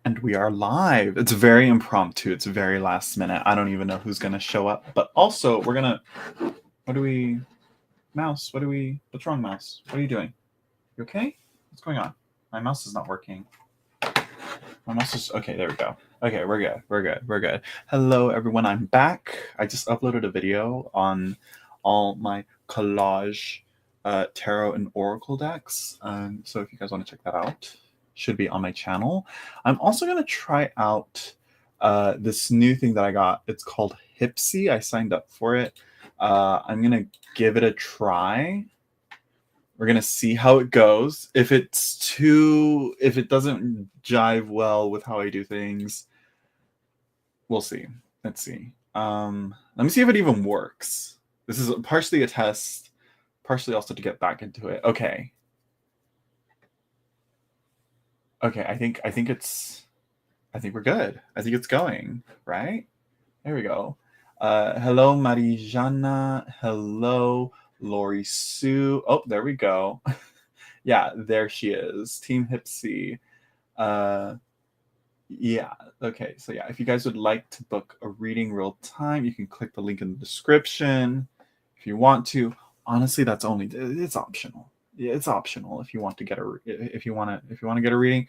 And we are live. It's very impromptu. It's very last minute. I don't even know who's going to show up. But also, we're going to... Mouse, what's wrong, Mouse? What are you doing? You okay? What's going on? My mouse is not working. My mouse is... Okay, there we go. Okay, we're good. Hello, everyone. I'm back. I just uploaded a video on all my collage tarot and oracle decks. So if you guys want to check that out, should be on my channel. I'm also going to try out this new thing that I got. It's called Hipsy. I signed up for it. I'm going to give it a try. We're going to see how it goes. If it doesn't jive well with how I do things, we'll see. Let's see. Let me see if it even works. This is partially a test, partially also to get back into it. Okay. Okay, I think we're good. I think it's going, right? There we go. Hello, Marijana. Hello, Lori Sue. Oh, there we go. Yeah, there she is. Team Hipsy. Yeah, okay. So yeah, if you guys would like to book a reading real time, you can click the link in the description if you want to. Honestly, it's optional. Yeah, it's optional if you want to get if you want to get a reading.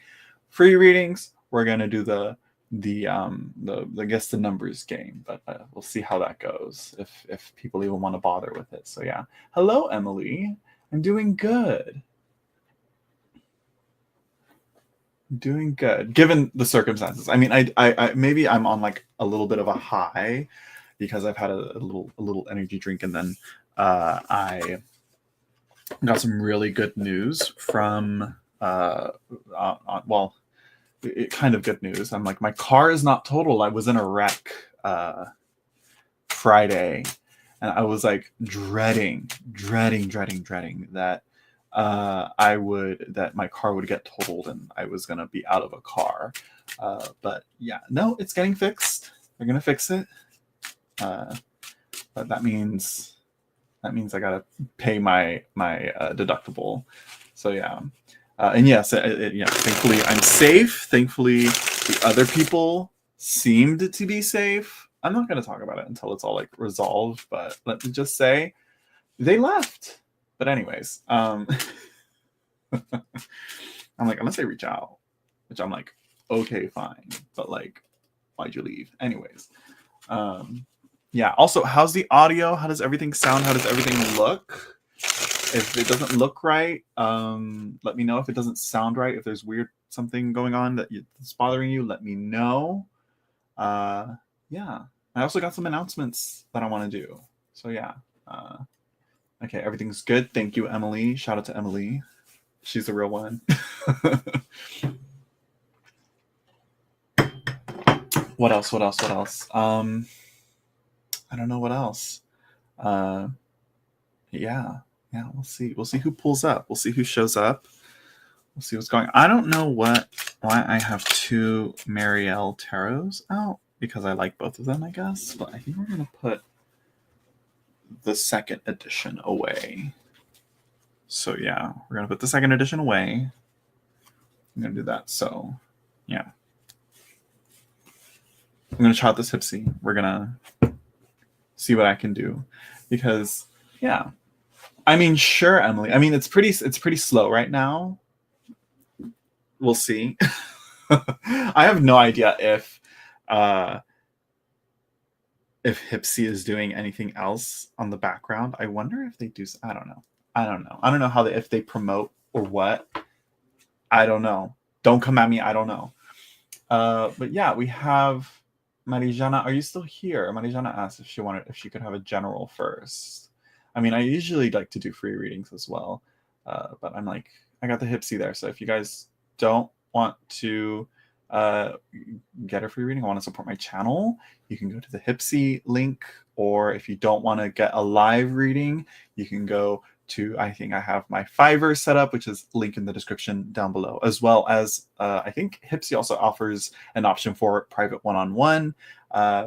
Free readings, we're gonna do the guess the numbers game, but we'll see how that goes if people even want to bother with it. So yeah, hello Emily, I'm doing good. Doing good given the circumstances. I mean, I maybe I'm on like a little bit of a high because I've had a little energy drink, and then I got some really good news from well, kind of good news. I'm like, my car is not total. I was in a wreck Friday, and I was like dreading that that my car would get totaled and I was gonna be out of a car. But yeah, no, it's getting fixed. They're gonna fix it. But that means I gotta pay my deductible. So yeah, and yes, yeah. Thankfully, I'm safe. Thankfully, the other people seemed to be safe. I'm not gonna talk about it until it's all like resolved. But let me just say, they left. But anyways, I'm like, unless they reach out, which I'm like, okay, fine. But like, why'd you leave? Anyways, yeah. Also, how's the audio? How does everything sound? How does everything look? If it doesn't look right, let me know. If it doesn't sound right, if there's something going on that's bothering you, let me know. Yeah. I also got some announcements that I want to do. So yeah. Okay, everything's good. Thank you, Emily. Shout out to Emily. She's the real one. What else? I don't know what else. Yeah, we'll see. We'll see who pulls up. We'll see who shows up. We'll see what's going on. I don't know why I have two Marielle tarots out, because I like both of them, I guess. But I think we're going to put the second edition away. So yeah, we're going to put the second edition away. I'm going to do that. So yeah. I'm going to try out this Hipsy. We're going to see what I can do. Because, yeah. I mean, sure, Emily. I mean, it's pretty slow right now. We'll see. I have no idea if Hipsy is doing anything else on the background. I wonder if they do. I don't know. I don't know if they promote or what. I don't know. Don't come at me. I don't know. But yeah, we have Marijana. Are you still here? Marijana asked if she could have a general first. I mean, I usually like to do free readings as well, but I'm like, I got the Hipsy there. So if you guys don't want to get a free reading, I want to support my channel, you can go to the Hipsy link, or if you don't want to get a live reading, you can go to, I think I have my Fiverr set up, which is link in the description down below, as well as I think Hipsy also offers an option for private one-on-one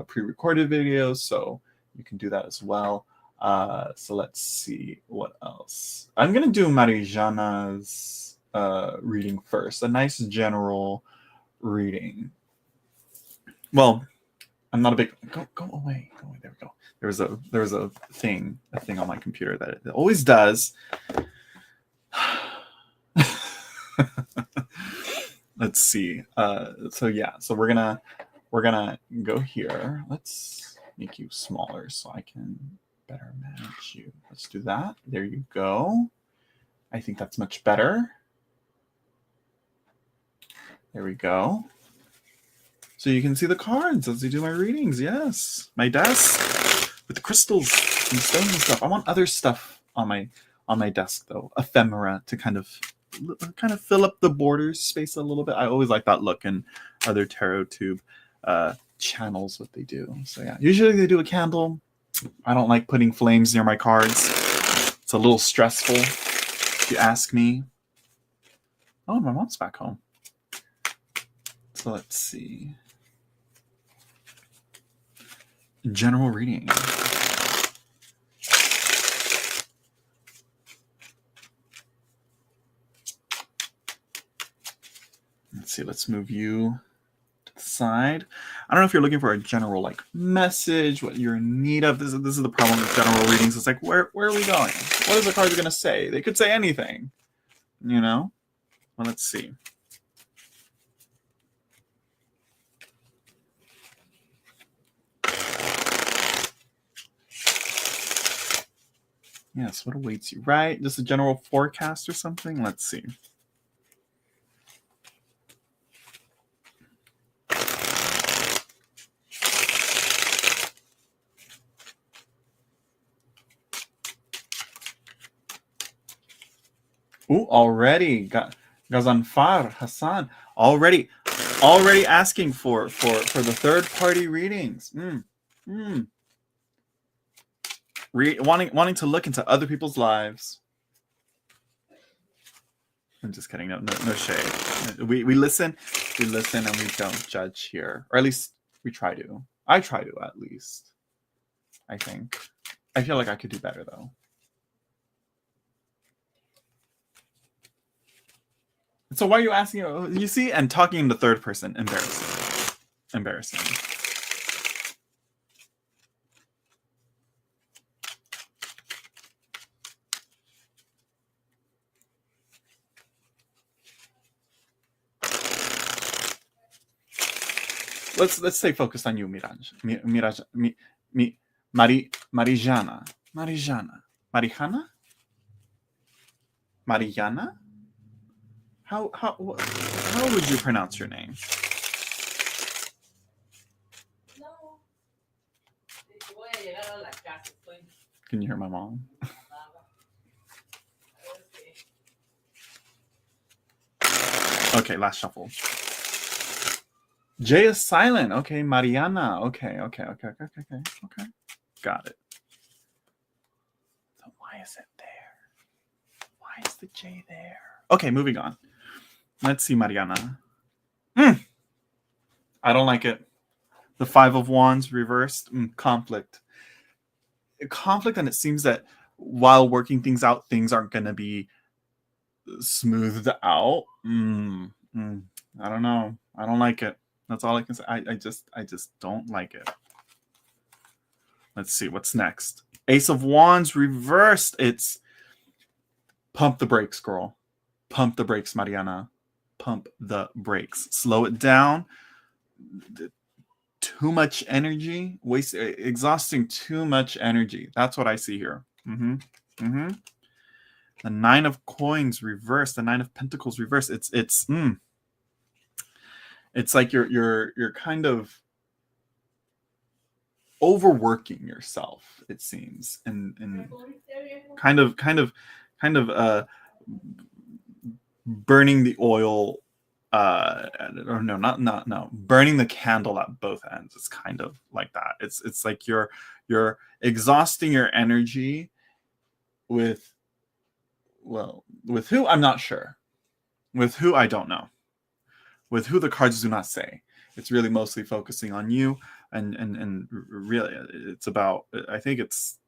pre-recorded videos, so you can do that as well. So let's see what else. I'm gonna do Marijana's reading first, a nice general reading. Well, I'm not a big go away. Go away. There we go. There was a thing on my computer that it always does. Let's see. So yeah, so we're gonna go here. Let's make you smaller so I can better manage you. Let's do that. There you go. I think that's much better. There we go. So you can see the cards as I do my readings. Yes, my desk with the crystals and stones and stuff. I want other stuff on my desk though, ephemera to kind of fill up the border space a little bit. I always like that look in other tarot tube channels, what they do. So yeah, usually they do a candle. I don't like putting flames near my cards. It's a little stressful, if you ask me. Oh, my mom's back home. So let's see. General reading. Let's see, let's move you to the side. I don't know if you're looking for a general like message, what you're in need of. This is the problem with general readings. It's like, where are we going? What is the card going to say? They could say anything, you know? Well, let's see. Yes, what awaits you, right? Just a general forecast or something? Let's see. Ooh, already Gazanfar Hassan already asking for the third party readings. Wanting to look into other people's lives. I'm just kidding. No shade. We listen and we don't judge here, or at least we try to. I try to, at least. I think. I feel like I could do better though. So why are you asking? You see, and talking in the third person, embarrassing. Let's stay focused on you, Marijana. Mariana? How would you pronounce your name? Can you hear my mom? Okay, last shuffle. J is silent. Okay, Mariana. Okay. Got it. So why is it there? Why is the J there? Okay, moving on. Let's see, Mariana. I don't like it. The Five of Wands reversed. Conflict. Conflict, and it seems that while working things out, things aren't going to be smoothed out. I don't know. I don't like it. That's all I can say. I just don't like it. Let's see what's next. Ace of Wands reversed. It's pump the brakes, girl. Pump the brakes, Mariana. Pump the brakes. Slow it down. Too much energy. Exhausting too much energy. That's what I see here. The Nine of Coins reversed. The Nine of Pentacles reversed. It's like you're kind of overworking yourself, it seems, and kind of burning the oil, or no, burning the candle at both ends. It's kind of like that. It's like you're exhausting your energy with who I'm not sure, with who I don't know, with who the cards do not say. It's really mostly focusing on you, and really it's about, I think it's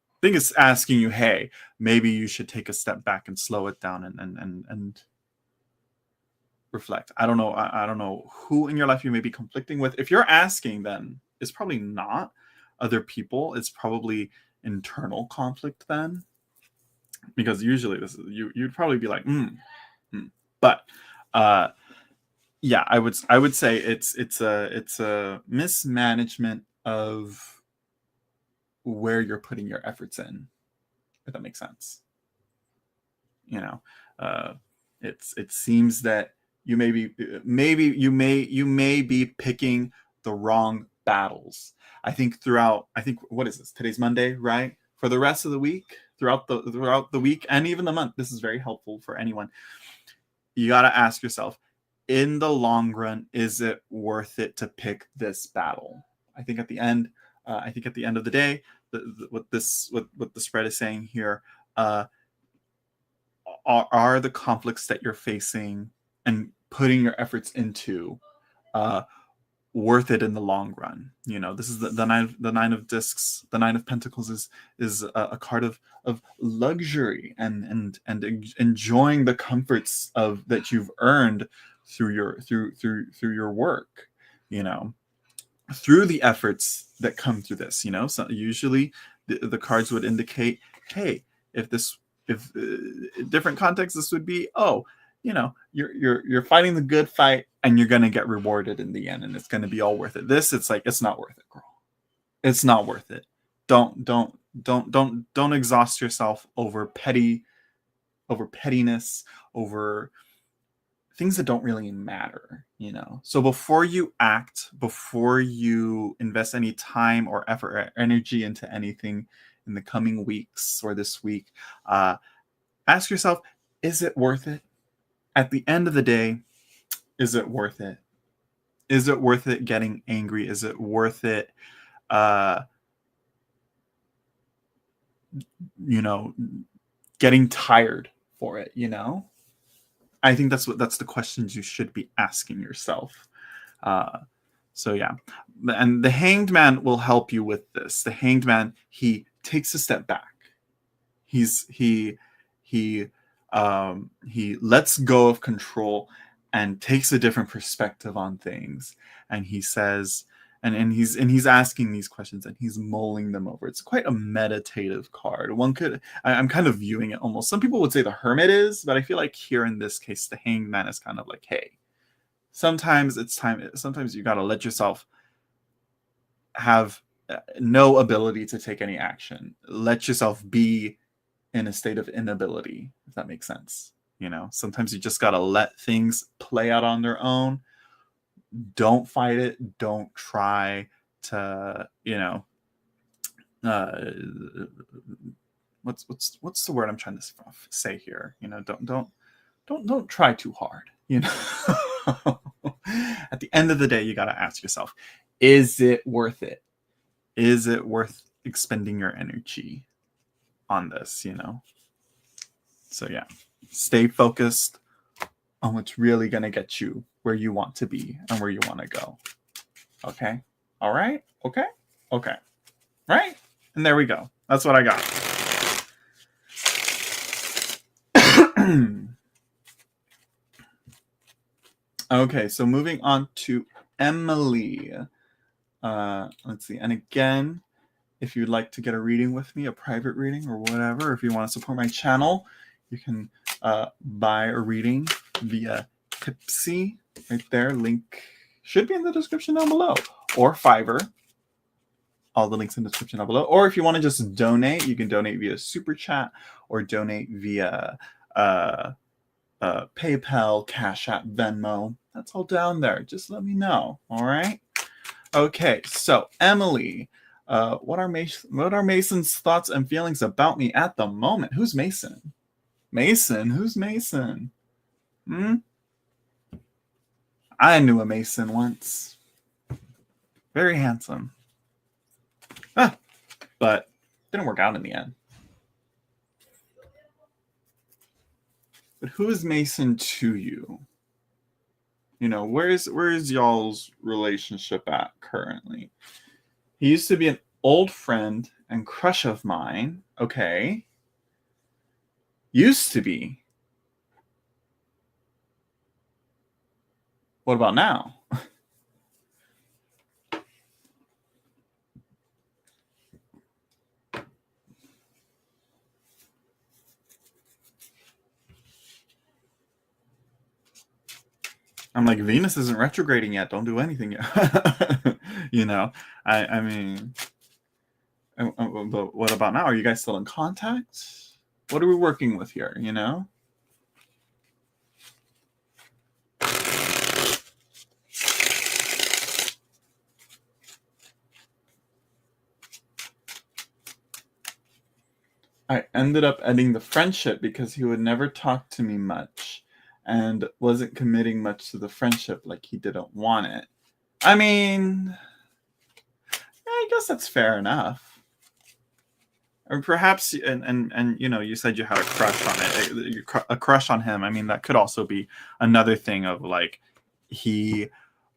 asking you, hey, maybe you should take a step back and slow it down and reflect. I don't know. I don't know who in your life you may be conflicting with. If you're asking, then it's probably not other people. It's probably internal conflict then, because usually this is you'd probably be like, but yeah, I would say it's a mismanagement of where you're putting your efforts in, if that makes sense. You know, it seems that you may be picking the wrong battles. I think what is this? Today's Monday, right? For the rest of the week, throughout the week and even the month, this is very helpful for anyone. You got to ask yourself, in the long run, is it worth it to pick this battle? I think at the end of the day, what the spread is saying here, are the conflicts that you're facing and putting your efforts into worth it in the long run? You know, this is the nine of discs. The Nine of Pentacles is a card of luxury and enjoying the comforts of that you've earned through your work, you know, through the efforts that come through this. You know, so usually the cards would indicate, hey, if different contexts, this would be, oh, you know, you're fighting the good fight and you're gonna get rewarded in the end, and it's gonna be all worth it. It's like, it's not worth it, girl. It's not worth it. Don't exhaust yourself over pettiness, over things that don't really matter, you know. So before you act, before you invest any time or effort or energy into anything in the coming weeks or this week, ask yourself, is it worth it? At the end of the day, is it worth it? Is it worth it getting angry? Is it worth it, you know, getting tired for it, you know? I think that's the questions you should be asking yourself. So yeah, and the Hanged Man will help you with this. The Hanged Man, he takes a step back. He lets go of control and takes a different perspective on things. And he says, and he's asking these questions and he's mulling them over. It's quite a meditative card. I'm kind of viewing it almost. Some people would say the Hermit is, but I feel like here in this case, the Hanged Man is kind of like, hey, sometimes it's time. Sometimes you got to let yourself have no ability to take any action. Let yourself be in a state of inability, if that makes sense. You know, sometimes you just got to let things play out on their own. Don't fight it. Don't try to, you know, what's the word I'm trying to say here? You know, don't try too hard. You know, at the end of the day, you got to ask yourself, is it worth it? Is it worth expending your energy on this? You know. So yeah, stay focused on what's really going to get you where you want to be and where you want to go. Okay? All right? Okay? Okay. Right? And there we go. That's what I got. Okay, so moving on to Emily. Let's see. And again, if you'd like to get a reading with me, a private reading or whatever, if you want to support my channel, you can buy a reading via Tipsy right there. Link should be in the description down below, or Fiverr. All the links in the description down below. Or if you want to just donate, you can donate via Super Chat or donate via PayPal, Cash App, Venmo. That's all down there. Just let me know. All right. Okay. So Emily, what are Mason's thoughts and feelings about me at the moment? Who's Mason? Mason? Who's Mason? I knew a Mason once. Very handsome. But didn't work out in the end. But who is Mason to you? You know, where is y'all's relationship at currently? He used to be an old friend and crush of mine. Okay. Used to be. What about now? I'm like, Venus isn't retrograding yet. Don't do anything yet. You know, I mean, but what about now? Are you guys still in contact? What are we working with here? You know? I ended up ending the friendship because he would never talk to me much and wasn't committing much to the friendship, like he didn't want it. I mean, I guess that's fair enough. Or perhaps, and you know, you said you had a crush on it, a crush on him. I mean, that could also be another thing of like he.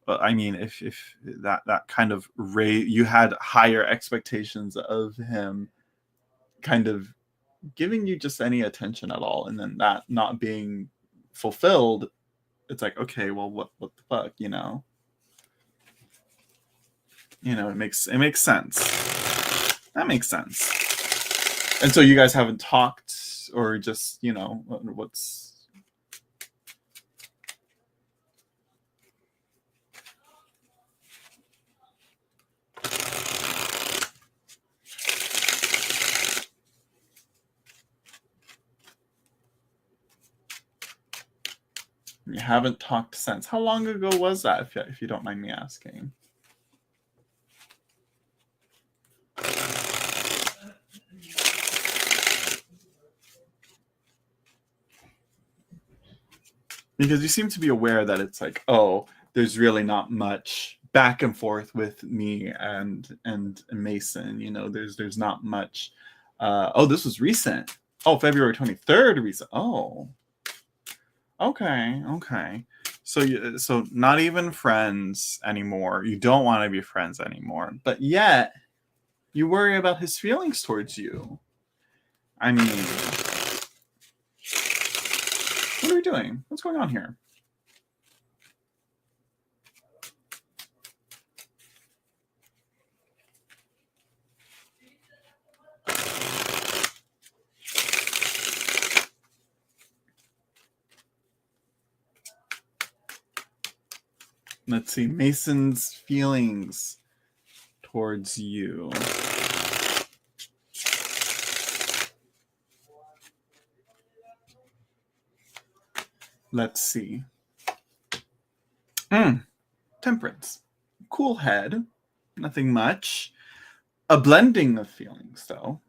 I mean, if that kind of you had higher expectations of him, kind of giving you just any attention at all, and then that not being fulfilled, it's like, okay, well, what the fuck, you know? It makes sense. That makes sense. And so you guys haven't talked, or just, what's. You haven't talked since. How long ago was that, if you don't mind me asking? Because you seem to be aware that it's like, oh, there's really not much back and forth with me and Mason. There's not much. Oh, this was recent. Oh, February 23rd recent. Oh, okay. So not even friends anymore. You don't want to be friends anymore, but yet you worry about his feelings towards you. I mean, what are we doing? What's going on here? Let's see. Mason's feelings towards you. Let's see. Temperance. Cool head. Nothing much. A blending of feelings, though.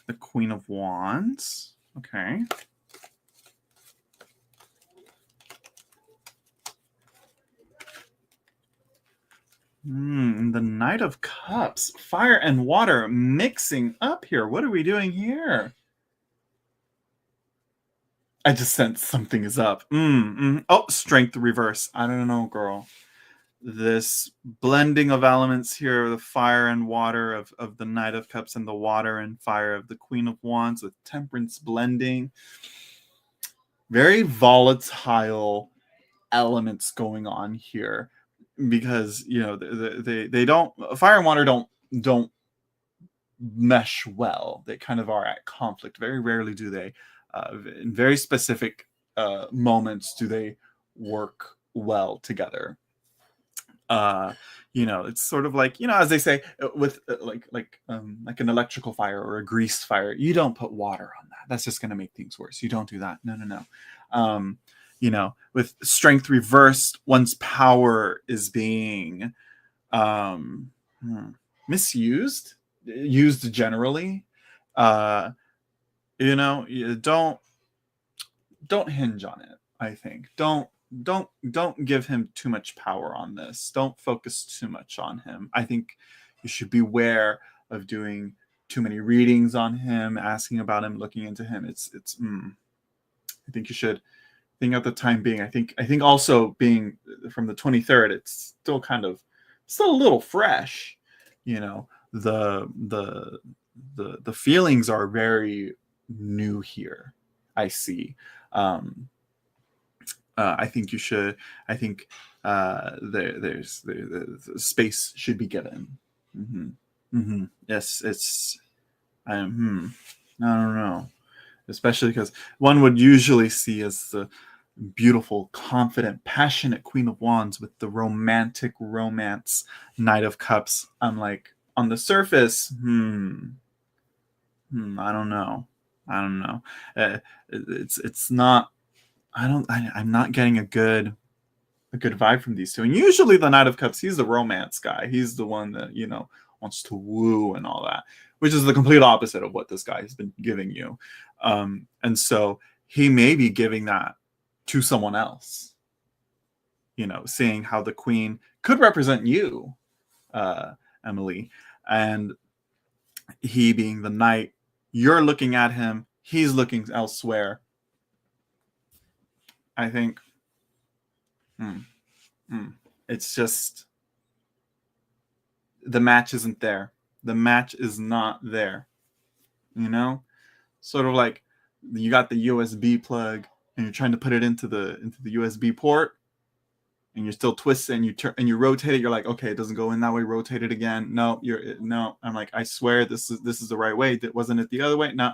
The Queen of Wands. Okay. The Knight of Cups. Fire and water mixing up here. What are we doing here? I just sense something is up. Oh, strength reverse. I don't know, girl. This blending of elements here, the fire and water of the Knight of Cups and the water and fire of the Queen of Wands with temperance blending. Very volatile elements going on here, because they don't, fire and water don't mesh well. They kind of are at conflict. Very rarely do they. In very specific moments do they work well together. It's sort of like, as they say, with like an electrical fire or a grease fire, you don't put water on that. That's just going to make things worse. You don't do that. No. With strength reversed, one's power is being misused, used generally. You don't hinge on it. I think don't give him too much power on this. Don't focus too much on him. I think you should beware of doing too many readings on him, asking about him, looking into him. I think you should think at the time being. I think also being from the 23rd, it's still a little fresh. The the feelings are very new here. I see. I think you should. I think there's space should be given. Yes, it's. I don't know. Especially because one would usually see as the beautiful, confident, passionate Queen of Wands with the romantic romance Knight of Cups. I'm like, on the surface, I don't know. I don't know. It's not. I'm not getting a good vibe from these two. And usually the Knight of Cups, he's the romance guy. He's the one that wants to woo and all that, which is the complete opposite of what this guy has been giving you. And so he may be giving that to someone else. Seeing how the Queen could represent you, Emily, and he being the Knight. You're looking at him. He's looking elsewhere. I think it's just the match isn't there. The match is not there. Sort of like you got the USB plug and you're trying to put it into the USB port, and you're still twisting and you turn and you rotate it. You're like, okay, it doesn't go in that way. Rotate it again. No. I'm like, I swear this is the right way. Wasn't it the other way? No.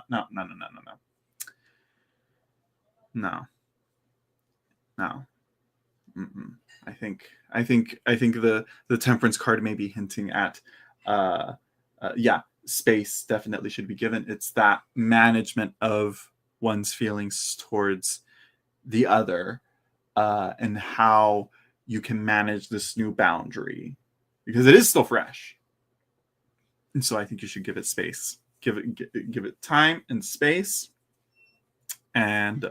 I think the Temperance card may be hinting at, space definitely should be given. It's that management of one's feelings towards the other, and how you can manage this new boundary, because it is still fresh. And so I think you should give it space, give it time and space, and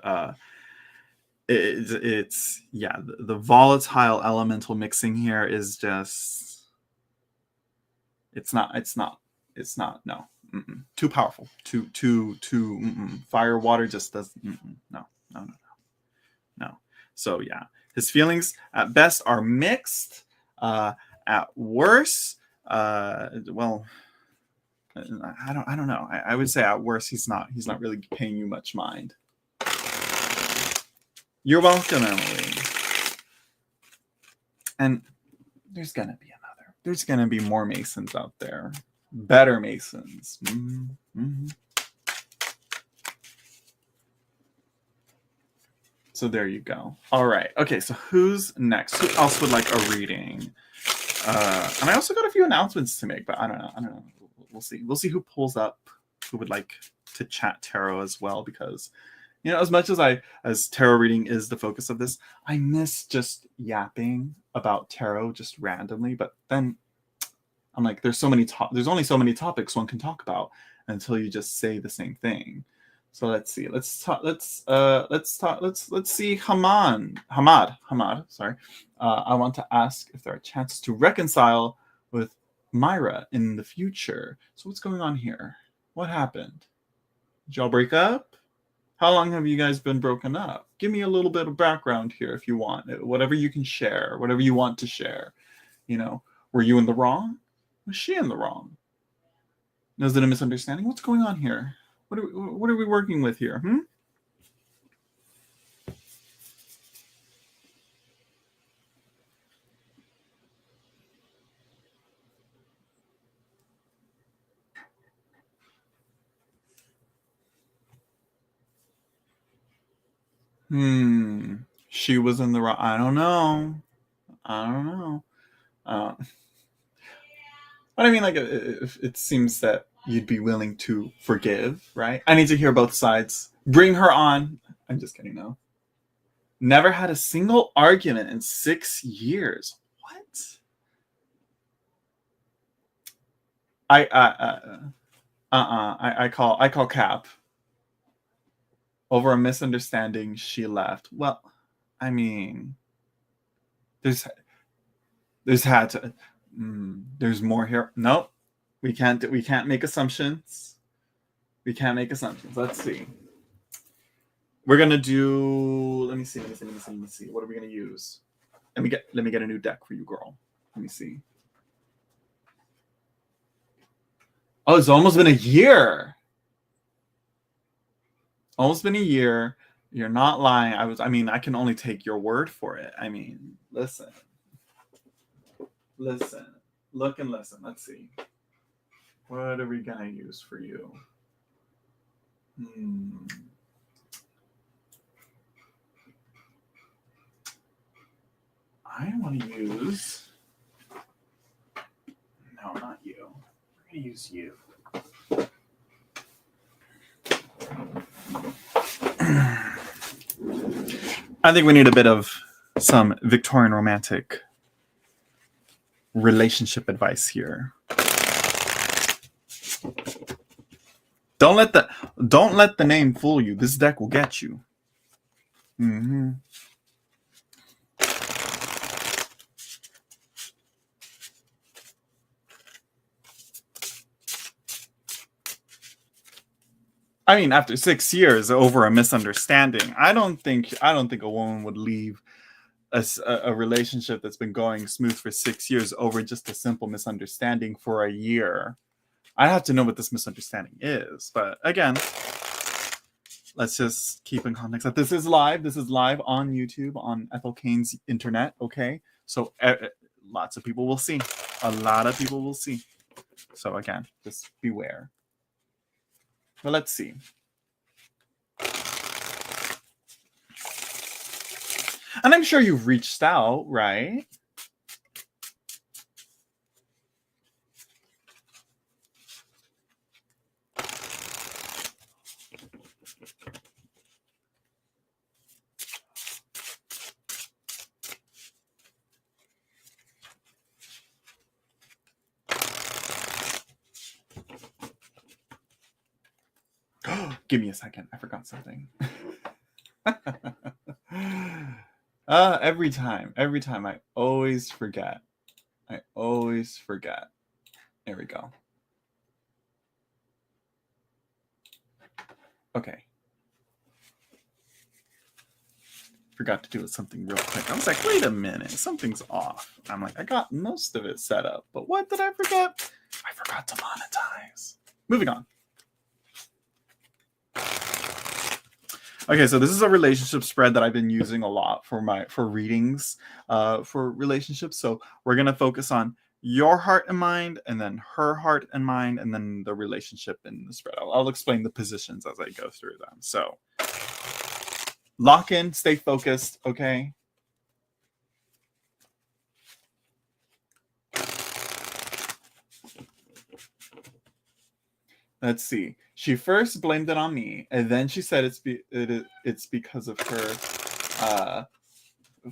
it's the volatile elemental mixing here is just it's not no. Too powerful, too fire water just doesn't. No. So his feelings at best are mixed, at worst, well, I don't know. I would say at worst he's not really paying you much mind. You're welcome, Emily. And there's gonna be another. There's gonna be more Masons out there, better Masons. So there you go. All right. Okay. So who's next? Who else would like a reading? And I also got a few announcements to make, but I don't know. We'll see. We'll see who pulls up, who would like to chat tarot as well, because as much as tarot reading is the focus of this, I miss just yapping about tarot just randomly. But then I'm like, there's only so many topics one can talk about until you just say the same thing. So let's see. Let's see. Hamad. Sorry. I want to ask if there are chances to reconcile with Myra in the future. So what's going on here? What happened? Did y'all break up? How long have you guys been broken up? Give me a little bit of background here if you want. Whatever you can share, whatever you want to share. Were you in the wrong? Was she in the wrong? Is it a misunderstanding? What's going on here? What are we working with here? She was in the wrong. I don't know. But I mean, like, it seems that you'd be willing to forgive, right? I need to hear both sides. Bring her on. I'm just kidding, no. Never had a single argument in 6 years. What? I call cap. Over a misunderstanding, she left. Well, I mean, there's had to. There's more here. Nope. We can't make assumptions. Let's see. We're gonna do. Let me see. What are we gonna use? Let me get a new deck for you, girl. Let me see. Oh, it's almost been a year. Almost been a year. You're not lying. I mean, I can only take your word for it. I mean, listen. Look and listen. Let's see. What are we gonna use for you? I want to use. No, not you. We're gonna use you. I think we need a bit of some Victorian romantic relationship advice here. Don't let the name fool you. This deck will get you. Mm-hmm. I mean, after 6 years over a misunderstanding, I don't think a woman would leave a relationship that's been going smooth for 6 years over just a simple misunderstanding for a year. I have to know what this misunderstanding is. But again, let's just keep in context that this is live. This is live on YouTube, on Ethel Kane's internet. Okay, so lots of people will see. A lot of people will see. So again, just beware. But let's see. And I'm sure you've reached out, right? Give me a second. I forgot something. Every time I always forget. There we go. Okay. Forgot to do something real quick. I was like, wait a minute, something's off. I'm like, I got most of it set up, but what did I forget? I forgot to monetize. Moving on. Okay, so this is a relationship spread that I've been using a lot for readings for relationships. So we're gonna focus on your heart and mind, and then her heart and mind, and then the relationship in the spread. I'll explain the positions as I go through them. So lock in, stay focused, okay? Let's see. She first blamed it on me, and then she said it's because of her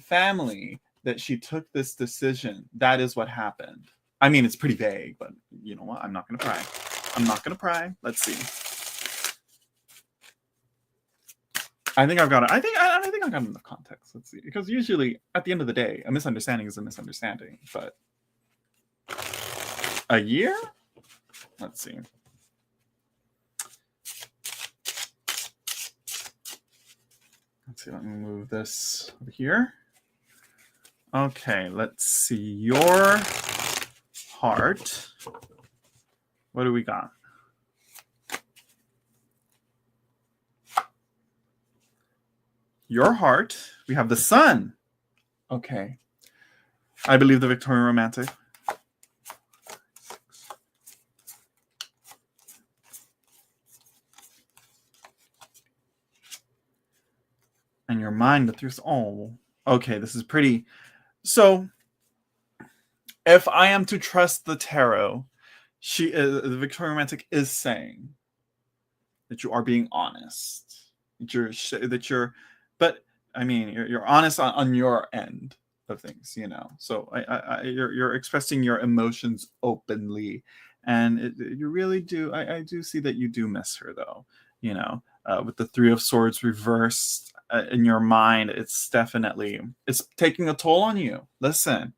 family that she took this decision. That is what happened. I mean, it's pretty vague, but you know what? I'm not gonna pry. Let's see. I think I've got it. I think I got enough context. Let's see. Because usually, at the end of the day, a misunderstanding is a misunderstanding. But a year? Let's see. Let's see. Let me move this over here. Okay. Let's see. Your heart. What do we got? Your heart. We have the sun. Okay. I believe the Victorian romantic. And your mind, okay, this is pretty. So, if I am to trust the tarot, the Victorian romantic is saying that you are being honest. But I mean, you're honest on your end of things, you know. So you're expressing your emotions openly, and you really do. I do see that you do miss her, though. You know, with the Three of Swords reversed in your mind, it's taking a toll on you. Listen,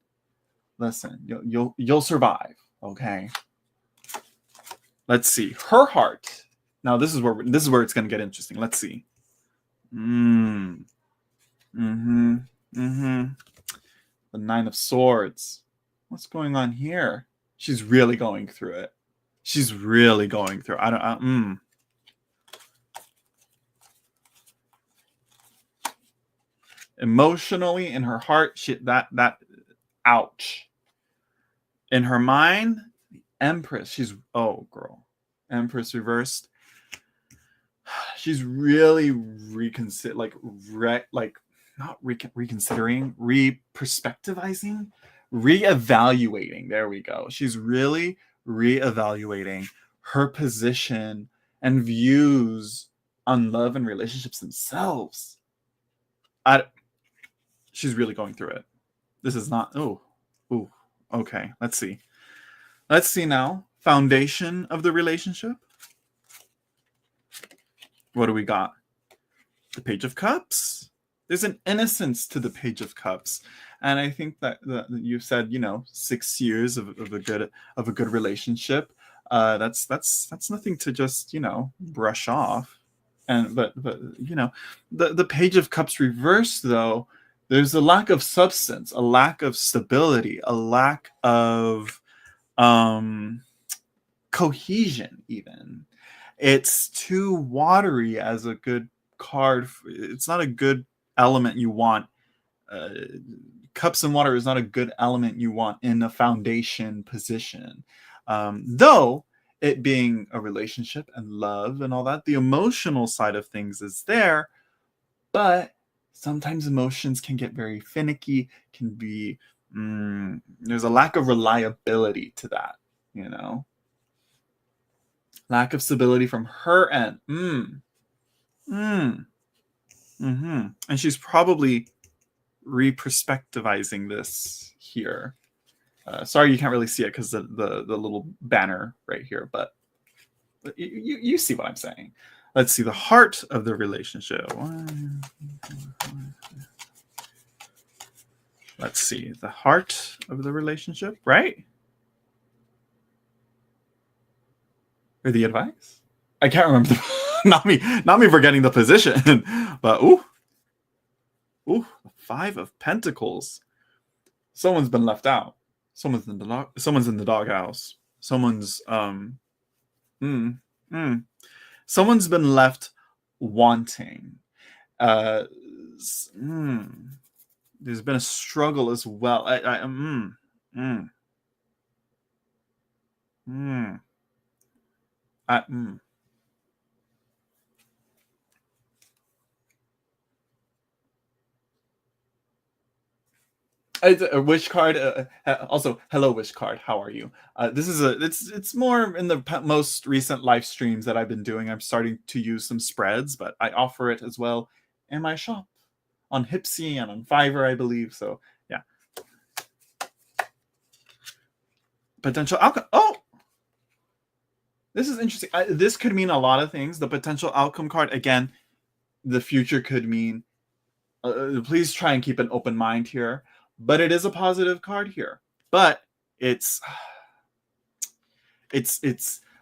you'll survive. Okay. Let's see her heart. Now this is where it's going to get interesting. Let's see. The Nine of Swords. What's going on here? She's really going through it. She's really going through. Emotionally, in her heart, that ouch. In her mind, the Empress. She's girl, Empress reversed. She's really reconsidering, re-perspectivizing, reevaluating. There we go. She's really reevaluating her position and views on love and relationships themselves. She's really going through it. This is not. Okay. Let's see. Let's see now. Foundation of the relationship. What do we got? The Page of Cups. There's an innocence to the Page of Cups, and I think that you said 6 years of a good relationship. That's nothing to just brush off. And but the Page of Cups reversed, though, there's a lack of substance, a lack of stability, a lack of cohesion. Even it's too watery as a good card. It's not a good element you want. Cups and water is not a good element you want in a foundation position. Though it being a relationship and love and all that, the emotional side of things is there, but sometimes emotions can get very finicky, can be there's a lack of reliability to that, lack of stability from her end. And she's probably re-perspectivizing this here. Sorry you can't really see it because the little banner right here, but you see what I'm saying. Let's see the heart of the relationship. Let's see the heart of the relationship, right? Or the advice? I can't remember. Not me forgetting the position. But the Five of Pentacles. Someone's been left out. Someone's in the doghouse. Someone's someone's been left wanting. There's been a struggle as well. A wish card. Also, hello, wish card. How are you? This is it's more in the most recent live streams that I've been doing. I'm starting to use some spreads, but I offer it as well in my shop on Hipsy and on Fiverr, I believe. So yeah. Potential outcome. Oh, this is interesting. This could mean a lot of things. The potential outcome card, again, the future could mean. Please try and keep an open mind here. But it is a positive card here. But it's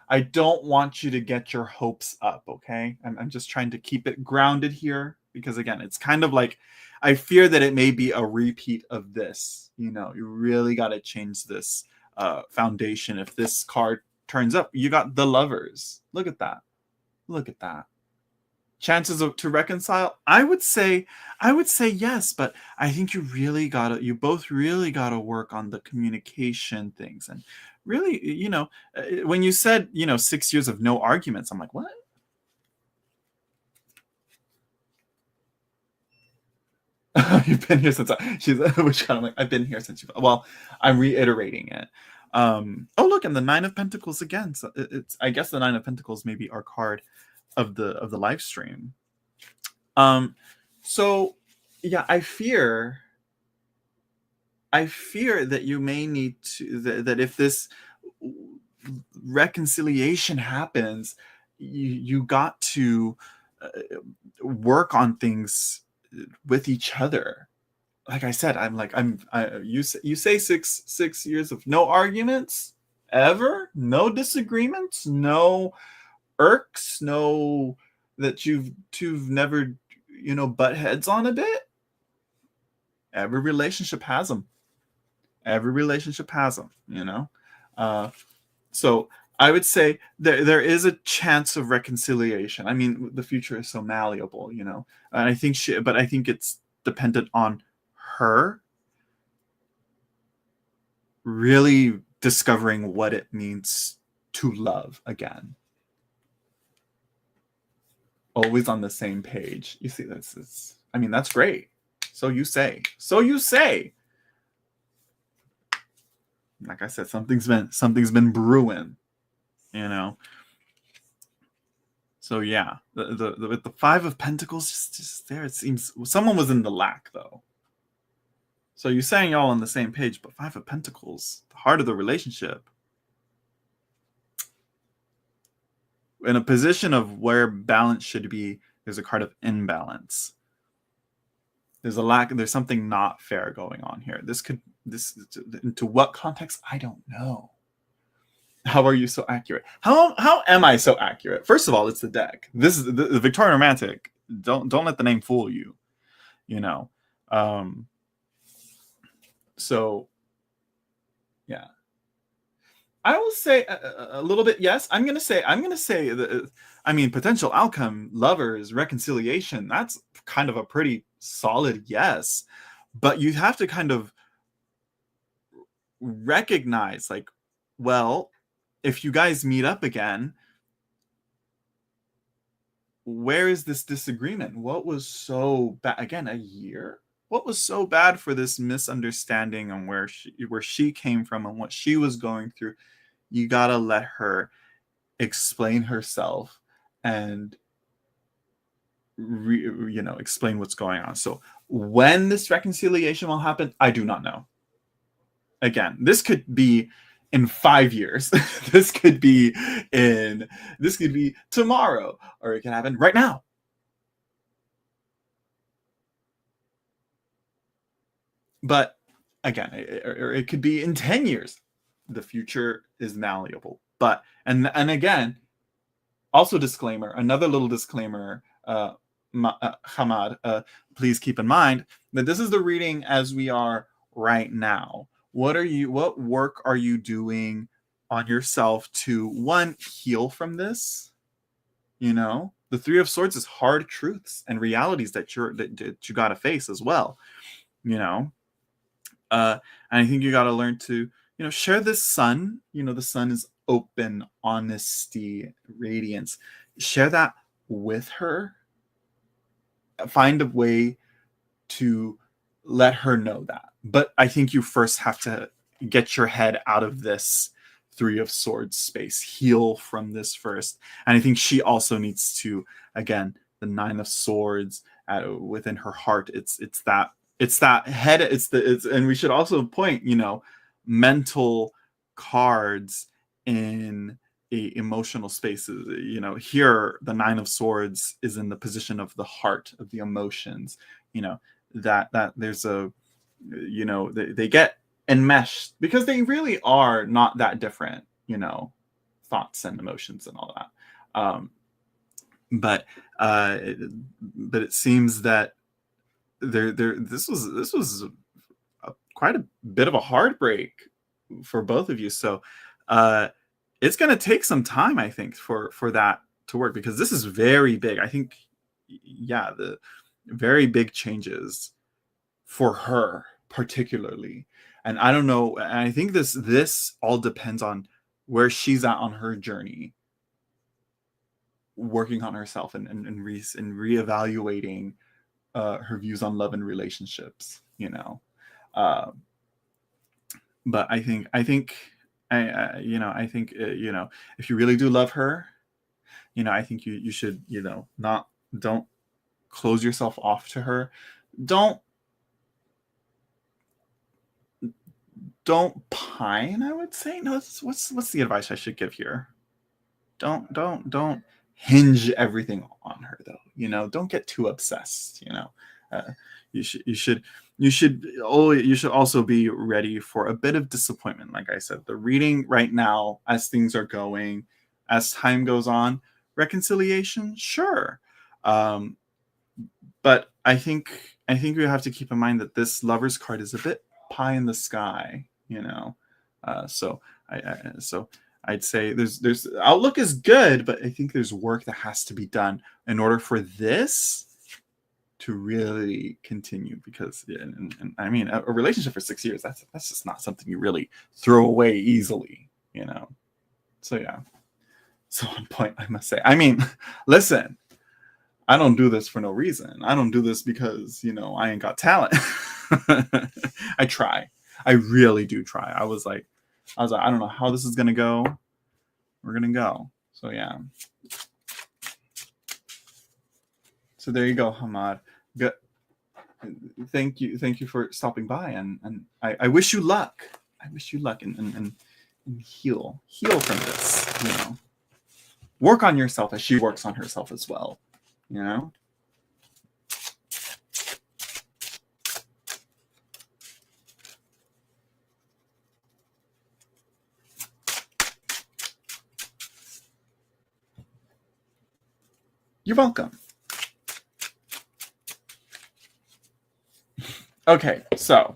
I don't want you to get your hopes up, okay? I'm just trying to keep it grounded here because, again, it's kind of like I fear that it may be a repeat of this. You really got to change this foundation. If this card turns up, you got the Lovers. Look at that. Chances to reconcile, I would say yes, but I think you both really gotta work on the communication things. And really, when you said 6 years of no arguments, I'm like, what? You've been here since she's which kind of like I've been here since you. Well, I'm reiterating it. Look, and the Nine of Pentacles again. So it's I guess the Nine of Pentacles may be our card of the live stream. So yeah, I fear that you may need to that if this reconciliation happens, you got to work on things with each other. Like I said, you say six years of no arguments ever, no disagreements, no irks, no that you've never butt heads on a bit. Every relationship has them. So I would say there is a chance of reconciliation. I mean, the future is so malleable, you know. And I think it's dependent on her really discovering what it means to love again. Always on the same page. You see, I mean, that's great. So you say. So you say. Like I said, something's been brewing, you know. So yeah, with the Five of Pentacles just there, it seems someone was in the lack though. So you're saying y'all on the same page, but Five of Pentacles, the heart of the relationship, in a position of where balance should be, there's a card of imbalance. There's a lack. There's something not fair going on here. This into what context? I don't know. How are you so accurate? How am I so accurate? First of all, it's the deck. This is the Victorian Romantic. Don't let the name fool you. You know. So yeah, I will say a little bit. Yes, I'm gonna say that. I mean, potential outcome, lovers, reconciliation. That's kind of a pretty solid yes, but you have to kind of recognize, like, well, if you guys meet up again, where is this disagreement? What was so bad? Again, a year. What was so bad for this misunderstanding on where she came from and what she was going through? You gotta let her explain herself and explain what's going on. So when this reconciliation will happen, I do not know. Again, this could be in 5 years. this could be tomorrow, or it can happen right now. But again, it could be in 10 years. The future is malleable. But and again, also disclaimer, another little disclaimer, Hamad, please keep in mind that this is the reading as we are right now. What work are you doing on yourself to, one, heal from this? You know, the Three of Swords is hard truths and realities that you got to face as well. You know, and I think you got to learn to, share this sun. The sun is open, honesty, radiance. Share that with her. Find a way to let her know that. But I think you first have to get your head out of this Three of Swords space. Heal from this first. And I think she also needs to, again, the Nine of Swords within her heart. It's that head. And we should also point, mental cards in emotional spaces. Here the Nine of Swords is in the position of the heart, of the emotions. That there's a, they get enmeshed because they really are not that different. Thoughts and emotions and all that. But it seems that this was quite a bit of a heartbreak for both of you. So it's going to take some time, I think, for that to work, because this is very big. I think, the very big changes for her particularly. And I don't know. And I think this all depends on where she's at on her journey, working on herself and reevaluating her views on love and relationships. But I think if you really do love her, I think you should, don't close yourself off to her. Don't pine, I would say. No, what's the advice I should give here? Don't hinge everything on her though. Don't get too obsessed. You should also be ready for a bit of disappointment. Like I said, the reading right now, as things are going, as time goes on, reconciliation, sure. But I think we have to keep in mind that this Lover's card is a bit pie in the sky, so I'd say there's outlook is good, but I think there's work that has to be done in order for this to really continue. Because and I mean, a relationship for 6 years, that's just not something you really throw away easily, you know. So yeah. So on point, I must say. I mean, listen, I don't do this for no reason. I don't do this because, you know, I ain't got talent. I try. I really do try. I was like, I don't know how this is gonna go. We're gonna go. So yeah. So there you go, Hamad. Good. Thank you for stopping by, and I wish you luck. I wish you luck and heal from this. You know, work on yourself as she works on herself as well. You know. You're welcome. Okay, so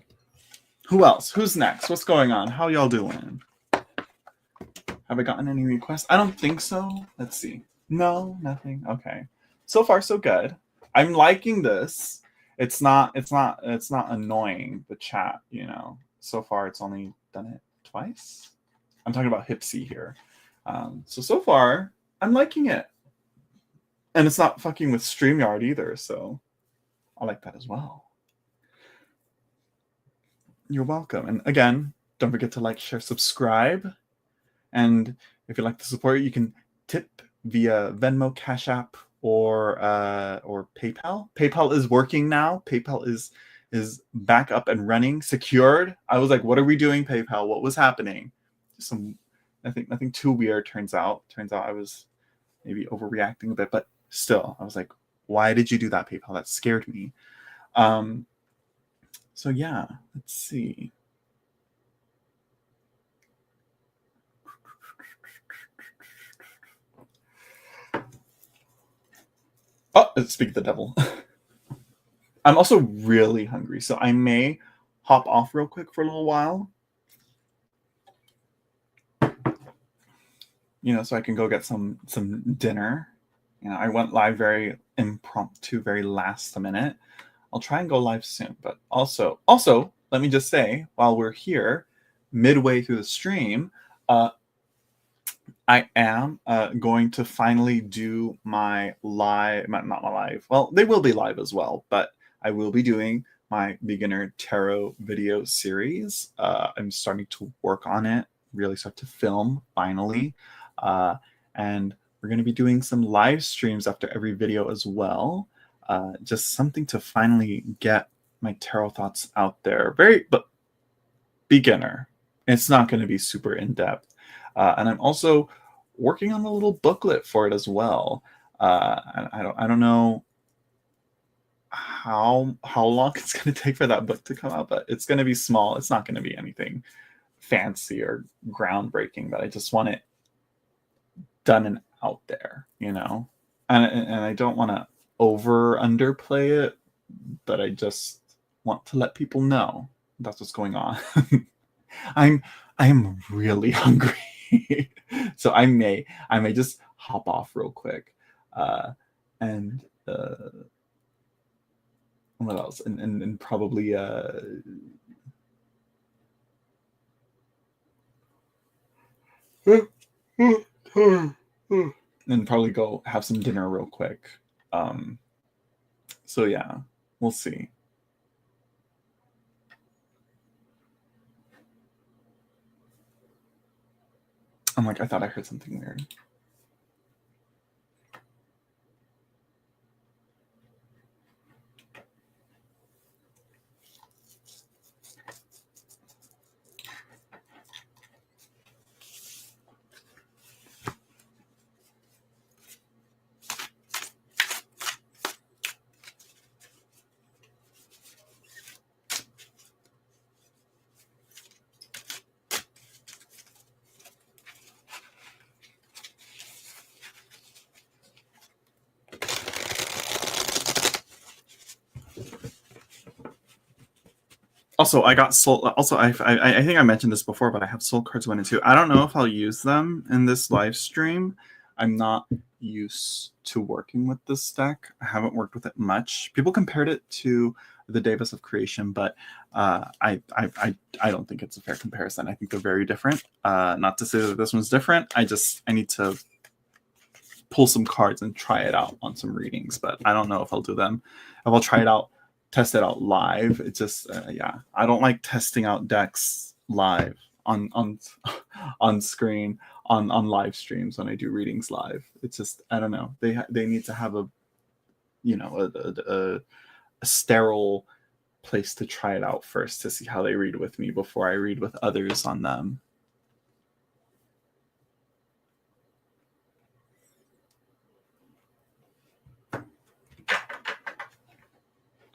who else? Who's next? What's going on? How y'all doing? Have I gotten any requests? I don't think so. Let's see. No, nothing. Okay. So far, so good. I'm liking this. It's not annoying, the chat, you know. So far, it's only done it twice. I'm talking about Hipsy here. So far, I'm liking it. And it's not fucking with StreamYard either, so I like that as well. You're welcome. And again, don't forget to like, share, subscribe. And if you'd like to support it, you can tip via Venmo, Cash App, or PayPal. PayPal is working now. PayPal is back up and running, secured. I was like, what are we doing, PayPal? What was happening? Nothing too weird, turns out. Turns out I was maybe overreacting a bit, but still, I was like, why did you do that, PayPal? That scared me. So yeah, let's see. Oh, speak of the devil. I'm also really hungry, so I may hop off real quick for a little while. You know, so I can go get some dinner. You know, I went live very impromptu, very last minute. I'll try and go live soon, but also, let me just say, while we're here, midway through the stream, I am going to finally do my live, not my live, well, they will be live as well, but I will be doing my beginner tarot video series. I'm starting to work on it, really start to film finally. And we're going to be doing some live streams after every video as well. Just something to finally get my tarot thoughts out there. But beginner. It's not going to be super in-depth. And I'm also working on a little booklet for it as well. I don't know how long it's going to take for that book to come out, but it's going to be small. It's not going to be anything fancy or groundbreaking, but I just want it done and out there, you know. And I don't want to underplay it, but I just want to let people know that's what's going on. I'm really hungry. So I may just hop off real quick. And what else? And probably and probably go have some dinner real quick. So yeah, we'll see. I'm like, I thought I heard something weird. Also, I got soul. Also, I think I mentioned this before, but I have soul cards 1 and 2. I don't know if I'll use them in this live stream. I'm not used to working with this deck. I haven't worked with it much. People compared it to the Davis of Creation, but I don't think it's a fair comparison. I think they're very different. Not to say that this one's different. I need to pull some cards and try it out on some readings, but I don't know if I'll do them. If I'll try it out, test it out live. It's just yeah, I don't like testing out decks live on on screen on live streams when I do readings live. It's just, I don't know. They need to have a, you know, a sterile place to try it out first to see how they read with me before I read with others on them.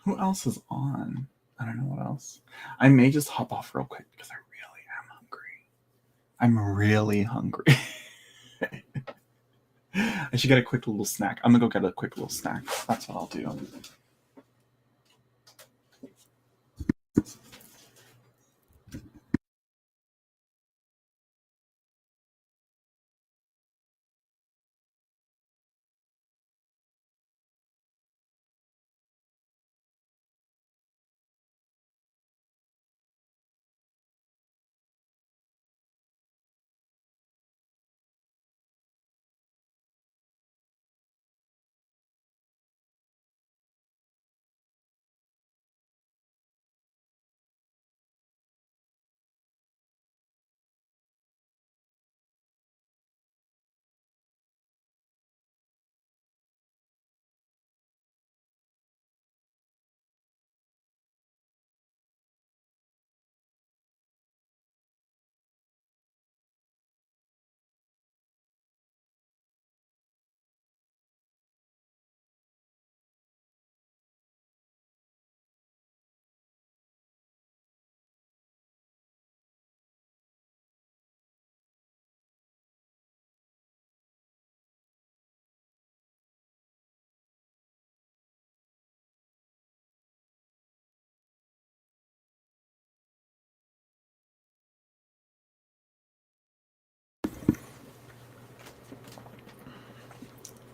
Who else is on? I don't know what else. I may just hop off real quick because I really am hungry. I'm really hungry. I should get a quick little snack. I'm gonna go get a quick little snack. That's what I'll do.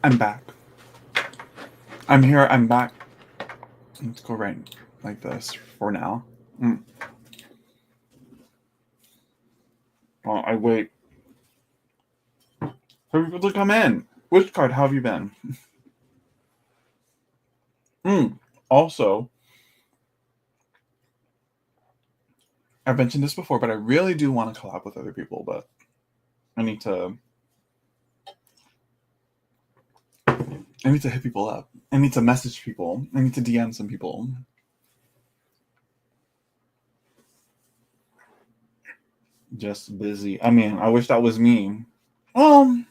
I'm back. I'm here. I'm back. Let's go right like this for now. While I wait for people to come in. Which card? How have you been? Also, I've mentioned this before, but I really do want to collab with other people, but I need to hit people up. I need to message people. I need to DM some people. Just busy. I mean, I wish that was me. I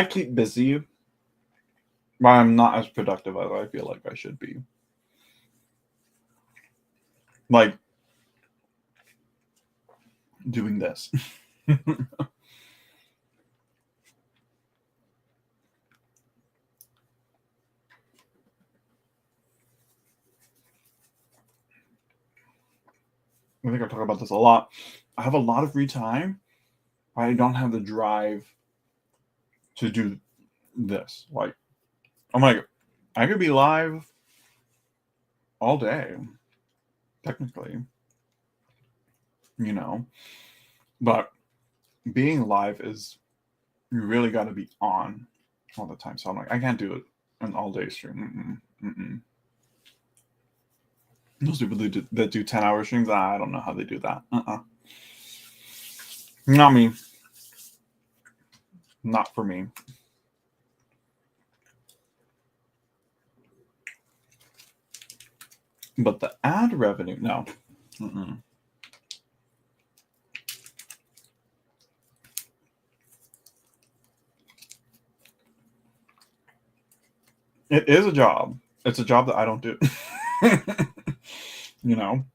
keep busy, but I'm not as productive as I feel like I should be. Like doing this. I think I talk about this a lot. I have a lot of free time. I don't have the drive to do this. Like, I'm like, I could be live all day, technically, you know, but being live is, you really got to be on all the time. So I'm like, I can't do it an all day stream. Those people that do 10-hour streams, I don't know how they do that. Not me. Not for me. But the ad revenue, no. It is a job. It's a job that I don't do. You know?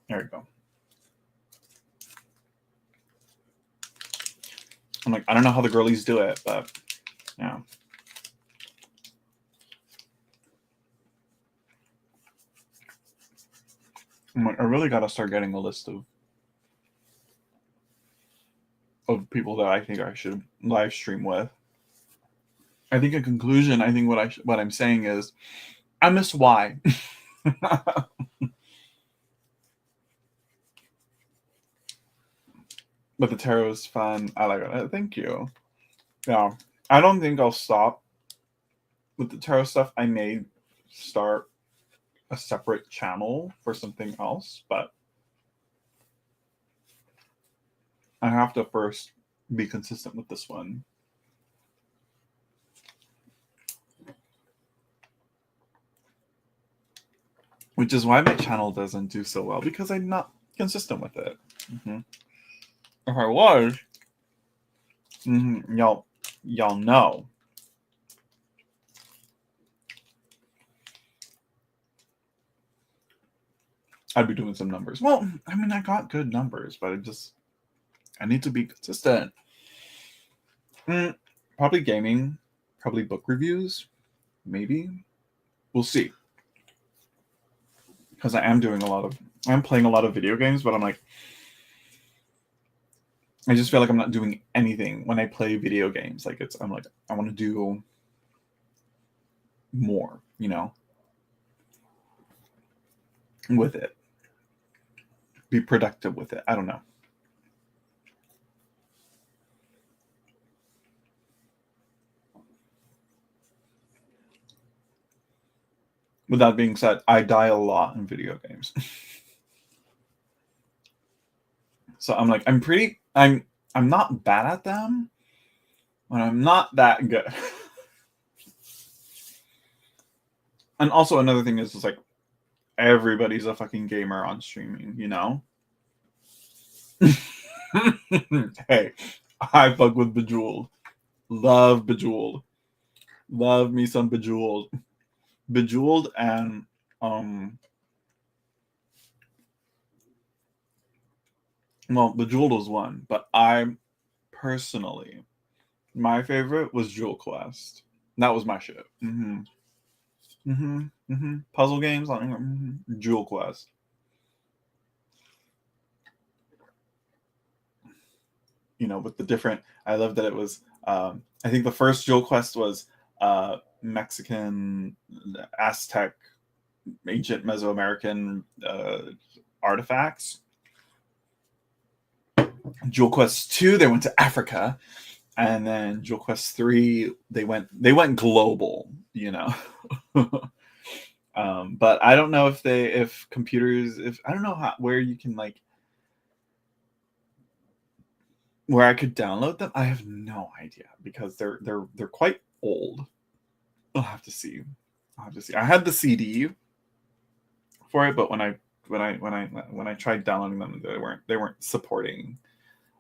There you go. I'm like, I don't know how the girlies do it, but yeah. I'm like, I really got to start getting a list of people that I think I should live stream with. I think in conclusion, I think what I'm saying is I miss Y. But the tarot is fun. I like it. Thank you. Yeah, I don't think I'll stop with the tarot stuff. I may start a separate channel for something else, but I have to first be consistent with this one. Which is why my channel doesn't do so well, because I'm not consistent with it. Mm-hmm. If I was, y'all know. I'd be doing some numbers. Well, I mean, I got good numbers, but I need to be consistent. Probably gaming, probably book reviews, maybe. We'll see. Because I'm playing a lot of video games, but I'm like, I just feel like I'm not doing anything when I play video games. Like I'm like, I want to do more, with it. Be productive with it. I don't know. With that being said, I die a lot in video games. So I'm like, I'm not bad at them, but I'm not that good. And also another thing is just like, everybody's a fucking gamer on streaming, Hey, I fuck with Bejeweled. Love Bejeweled. Love me some Bejeweled. Bejeweled and well, Bejeweled was one, but I personally, my favorite was Jewel Quest. That was my shit. Puzzle games, Jewel Quest. With the different. I love that it was. I think the first Jewel Quest was Mexican, Aztec, ancient Mesoamerican artifacts. Jewel Quest 2, they went to Africa, and then Jewel Quest 3, they went global. But I don't know if computers, I don't know where you can where I could download them. I have no idea because they're quite old. I'll have to see. I had the CD for it, but when I tried downloading them, they weren't supporting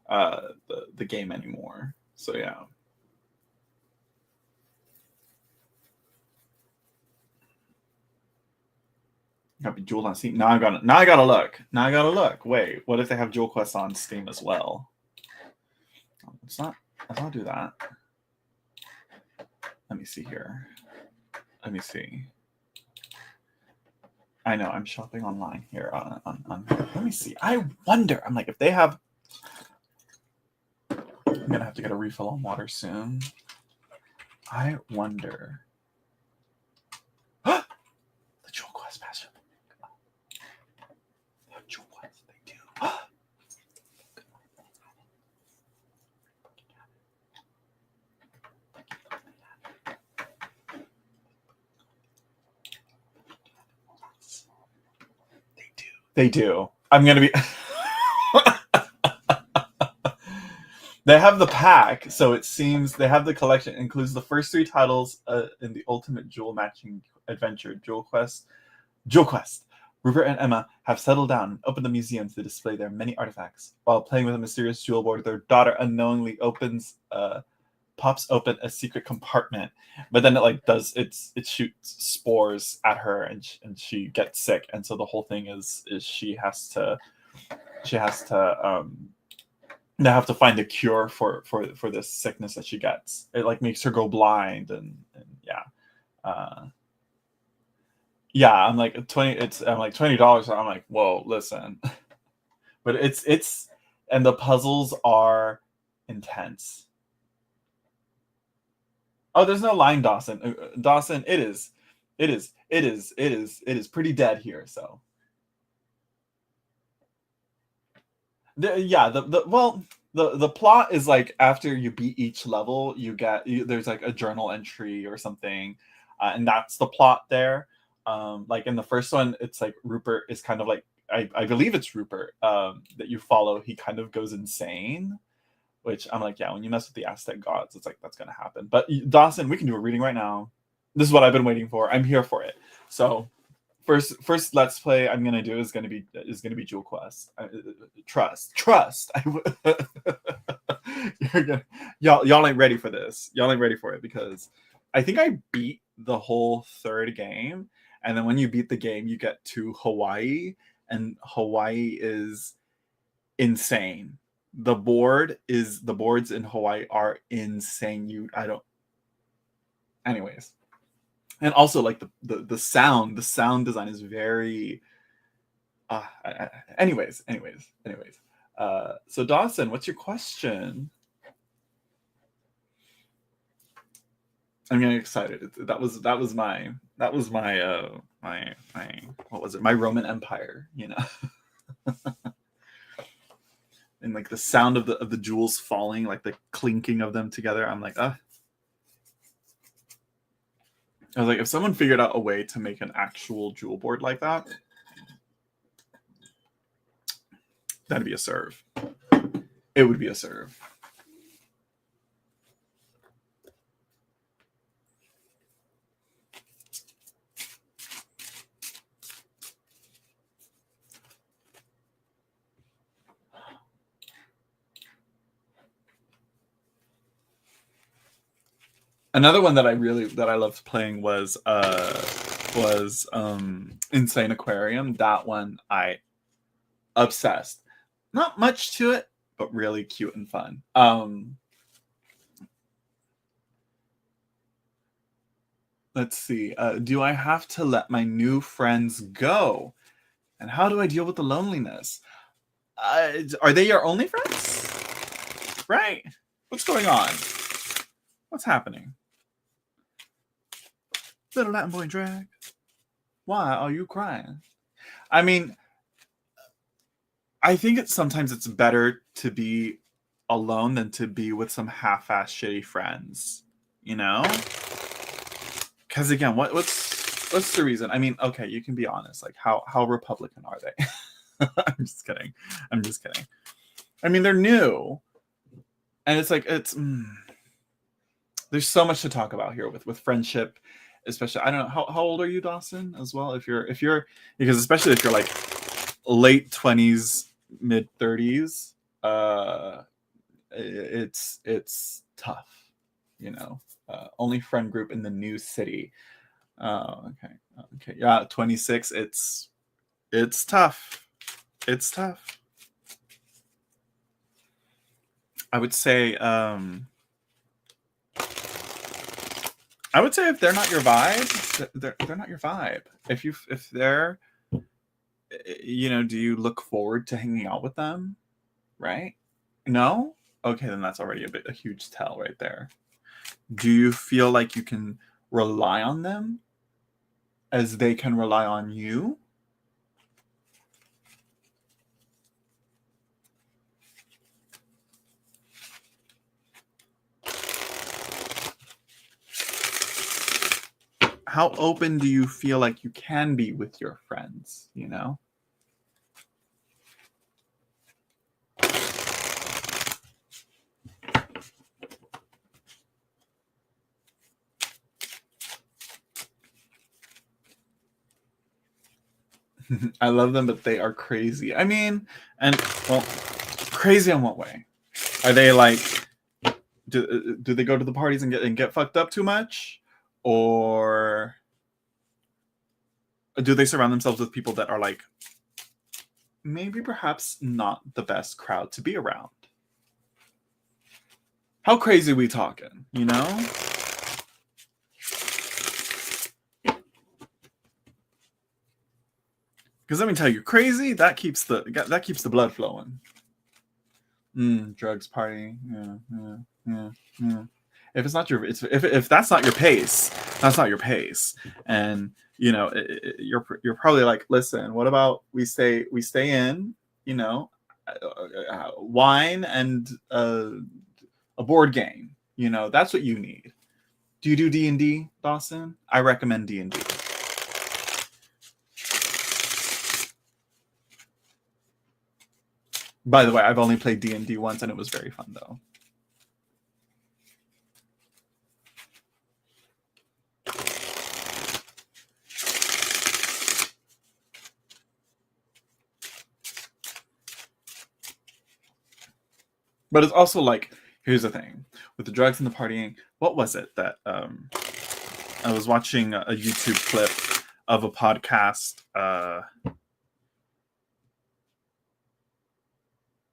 the game anymore. So yeah. Got Bejeweled on Steam. Now I gotta look. Wait, what if they have Jewel Quest on Steam as well? Let's not do that. Let me see here. Let me see. I know I'm shopping online here on let me see. I wonder. I'm like, if they have. I'm gonna have to get a refill on water soon. I wonder. The Jewel Quest passion. The Jewel Quest, they do. They do. I'm gonna be. They have the pack, so it seems they have the collection. It includes the first 3 titles in the ultimate jewel matching adventure, Jewel Quest. Rupert and Emma have settled down and opened the museum to display their many artifacts. While playing with a mysterious jewel board, their daughter unknowingly pops open a secret compartment, but then it shoots spores at her, and she gets sick, and so the whole thing is she has to they have to find a cure for this sickness that she gets. It makes her go blind, and yeah. Yeah, I'm like 20. I'm like $20. I'm like, whoa, listen. But it's and the puzzles are intense. Oh, there's no line, Dawson. Dawson, it is pretty dead here. So yeah, the plot is like after you beat each level, there's like a journal entry or something, and that's the plot there. Like in the first one, it's like Rupert is kind of like I believe it's Rupert that you follow. He kind of goes insane, which I'm like, yeah, when you mess with the Aztec gods, it's like that's gonna happen. But Dawson, we can do a reading right now. This is what I've been waiting for. I'm here for it. So first let's play I'm gonna do is gonna be Jewel Quest. Trust. Y'all ain't ready for this. Y'all ain't ready for it because I think I beat the whole third game, and then when you beat the game, you get to Hawaii, and Hawaii is insane. The boards in Hawaii are insane. I don't. Anyways, and also like the sound design is very anyways. So Dawson, what's your question? I'm getting excited. That was my what was it, my Roman Empire, and like the sound of the jewels falling, like the clinking of them together. I'm like, I was like, if someone figured out a way to make an actual jewel board like that, that'd be a serve. It would be a serve. Another one that I loved playing was Insane Aquarium. That one I obsessed. Not much to it, but really cute and fun. Let's see. Do I have to let my new friends go? And how do I deal with the loneliness? Are they your only friends? Right? What's going on? What's happening? Little Latin boy drag. Why are you crying? I mean, I think sometimes it's better to be alone than to be with some half-ass shitty friends. You know? Because again, what's the reason? I mean, okay, you can be honest. Like, how Republican are they? I'm just kidding. I mean, they're new, and it's like there's so much to talk about here with friendship, especially. I don't know how old are you, Dawson, as well. If you're because especially if you're like late 20s, mid 30s, it's tough. Only friend group in the new city. Okay, yeah, 26. It's tough. It's tough. I would say if they're not your vibe, they're not your vibe. If they're, do you look forward to hanging out with them? Right? No? Okay, then that's already a huge tell right there. Do you feel like you can rely on them as they can rely on you? How open do you feel like you can be with your friends, I love them, but they are crazy. I mean, and well, crazy in what way? Are they like, do they go to the parties and get fucked up too much, or do they surround themselves with people that are like maybe perhaps not the best crowd to be around? How crazy are we talking? Because let me tell you, crazy, that keeps the blood flowing. Drugs, partying, yeah. If it's not your, if that's not your pace, that's not your pace. And you're probably like, listen, what about we stay in, wine and a board game. That's what you need. Do you do D&D, Dawson? I recommend D&D. By the way, I've only played D&D once, and it was very fun, though. But it's also like, here's the thing. With the drugs and the partying, what was it that I was watching a YouTube clip of a podcast.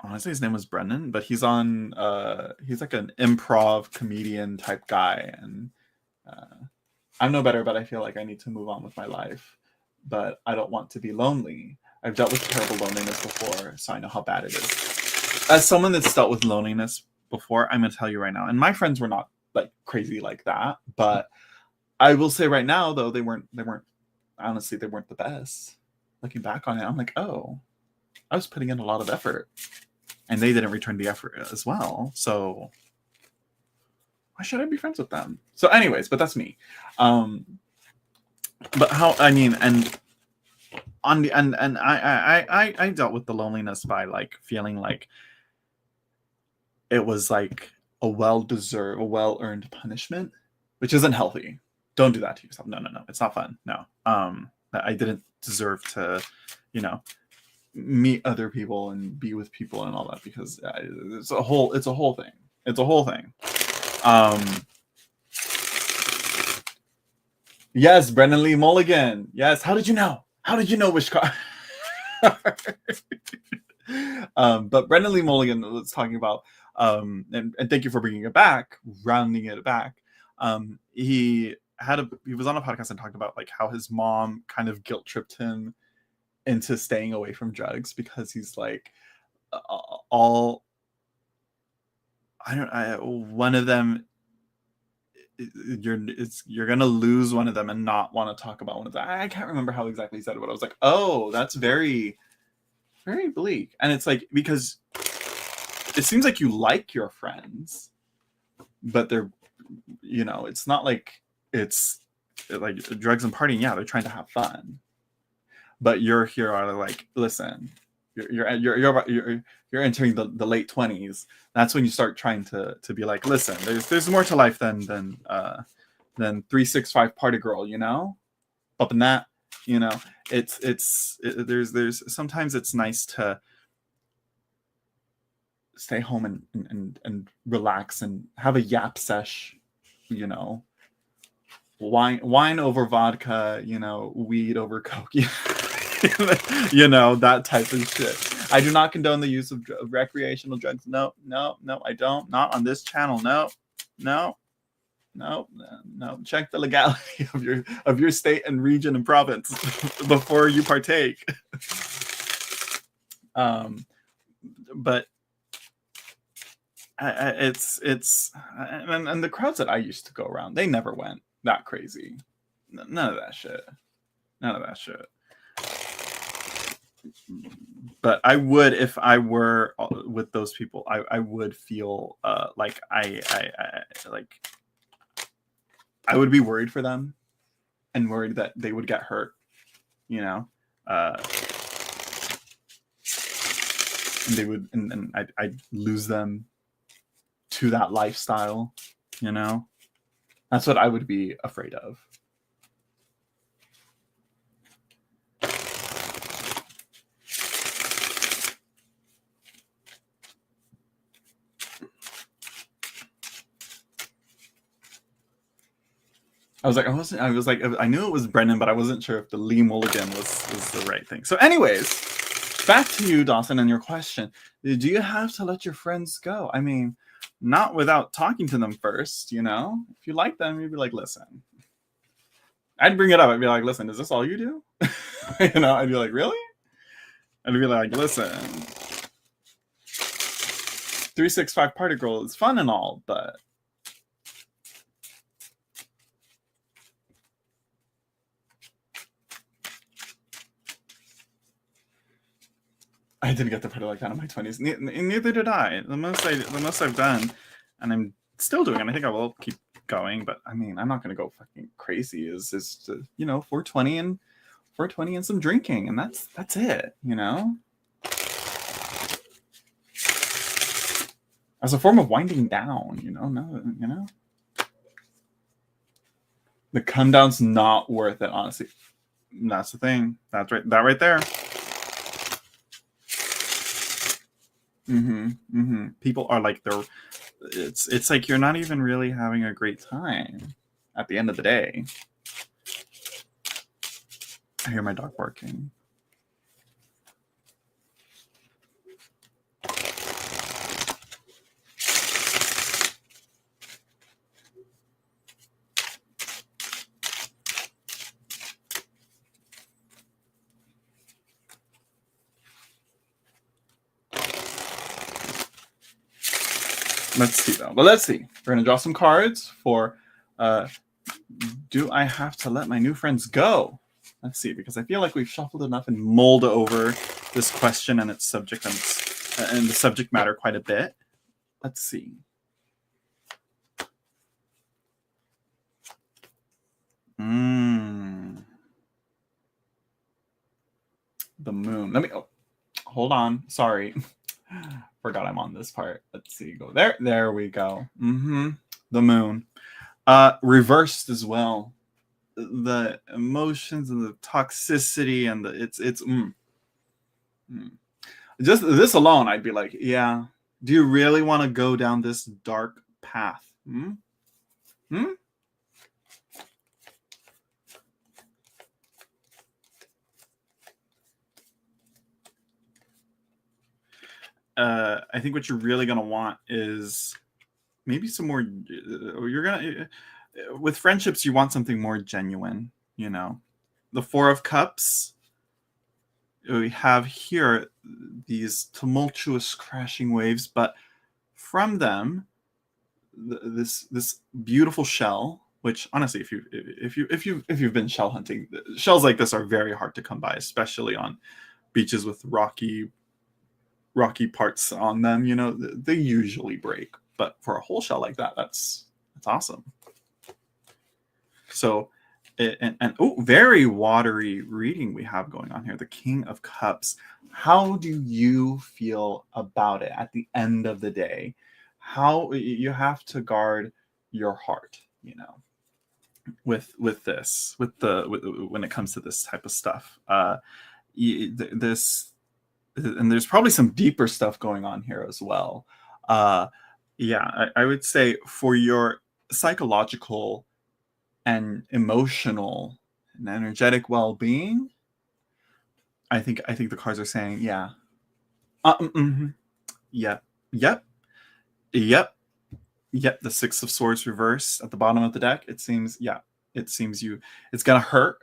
Honestly, his name was Brennan, but he's on. He's like an improv comedian type guy, and I'm no better, but I feel like I need to move on with my life. But I don't want to be lonely. I've dealt with terrible loneliness before, so I know how bad it is. As someone that's dealt with loneliness before, I'm going to tell you right now, and my friends were not like crazy like that, but I will say right now, though, they weren't honestly, they weren't the best. Looking back on it, I'm like, oh, I was putting in a lot of effort, and they didn't return the effort as well. So why should I be friends with them? So anyways, but that's me. But how, I mean, and on the, and I dealt with the loneliness by like feeling like it was like a well-deserved, a well-earned punishment, which isn't healthy. Don't do that to yourself. No. It's not fun. No. I didn't deserve to, meet other people and be with people and all that, because it's a whole thing. It's a whole thing. Yes, Brennan Lee Mulligan. Yes. How did you know? Which car? But Brennan Lee Mulligan was talking about, and thank you for bringing it back, rounding it back. He was on a podcast and talked about like how his mom kind of guilt tripped him into staying away from drugs, because he's like, one of them, you're gonna lose one of them and not want to talk about one of them. I can't remember how exactly he said it, but I was like, oh, that's very, very bleak. And it's like, because it seems like you like your friends, but they're, it's not like it's like drugs and partying. Yeah, they're trying to have fun, but you're here are like, listen, you're entering the late 20s. That's when you start trying to be like, listen, there's more to life than 365 party girl, up in that, there's sometimes it's nice to stay home and relax and have a yap sesh, wine over vodka, weed over coke, that type of shit. I do not condone the use of recreational drugs. No, I don't. Not on this channel. No. Check the legality of your state and region and province before you partake. But it's and the crowds that I used to go around, they never went that crazy. None of that shit. But I would, if I were with those people, I would feel like I would be worried for them and worried that they would get hurt, and they would, and I'd lose them to that lifestyle, That's what I would be afraid of. I knew it was Brennan, but I wasn't sure if the Lee Mulligan was the right thing. So anyways, back to you, Dawson, and your question. Do you have to let your friends go? I mean, not without talking to them first, If you like them, you'd be like, listen. I'd bring it up. I'd be like, listen, is this all you do? I'd be like, really? And be like, listen, 365 Party Girl is fun and all, but I didn't get to party like that in my 20s. Neither did I. The most I've done, and I'm still doing, and I think I will keep going. But I mean, I'm not going to go fucking crazy. Is 420 and some drinking, and that's it. As a form of winding down. No. The come down's not worth it, honestly. That's the thing. That's right. That right there. People are like it's like you're not even really having a great time at the end of the day. I hear my dog barking. Let's see though. But let's see. We're gonna draw some cards for do I have to let my new friends go? Let's see, because I feel like we've shuffled enough and mulled over this question and its subject and the subject matter quite a bit. Let's see. The moon. Let me hold on. Sorry. Forgot I'm on this part. Let's see. Go there. There we go. The moon. Reversed as well. The emotions and the toxicity and just this alone, I'd be like, yeah. Do you really want to go down this dark path? I think what you're really gonna want is maybe some more. With friendships, you want something more genuine. The Four of Cups. We have here these tumultuous crashing waves, but from them, this beautiful shell. Which honestly, if you've been shell hunting, shells like this are very hard to come by, especially on beaches with rocky parts on them. They usually break, but for a whole shell like that, that's awesome. So, very watery reading we have going on here. The King of Cups. How do you feel about it at the end of the day? How you have to guard your heart, with this, when it comes to this type of stuff. This, and there's probably some deeper stuff going on here as well. I would say for your psychological and emotional and energetic well-being, I think the cards are saying, yeah. Yep. The Six of Swords reverse at the bottom of the deck. It seems it's gonna hurt,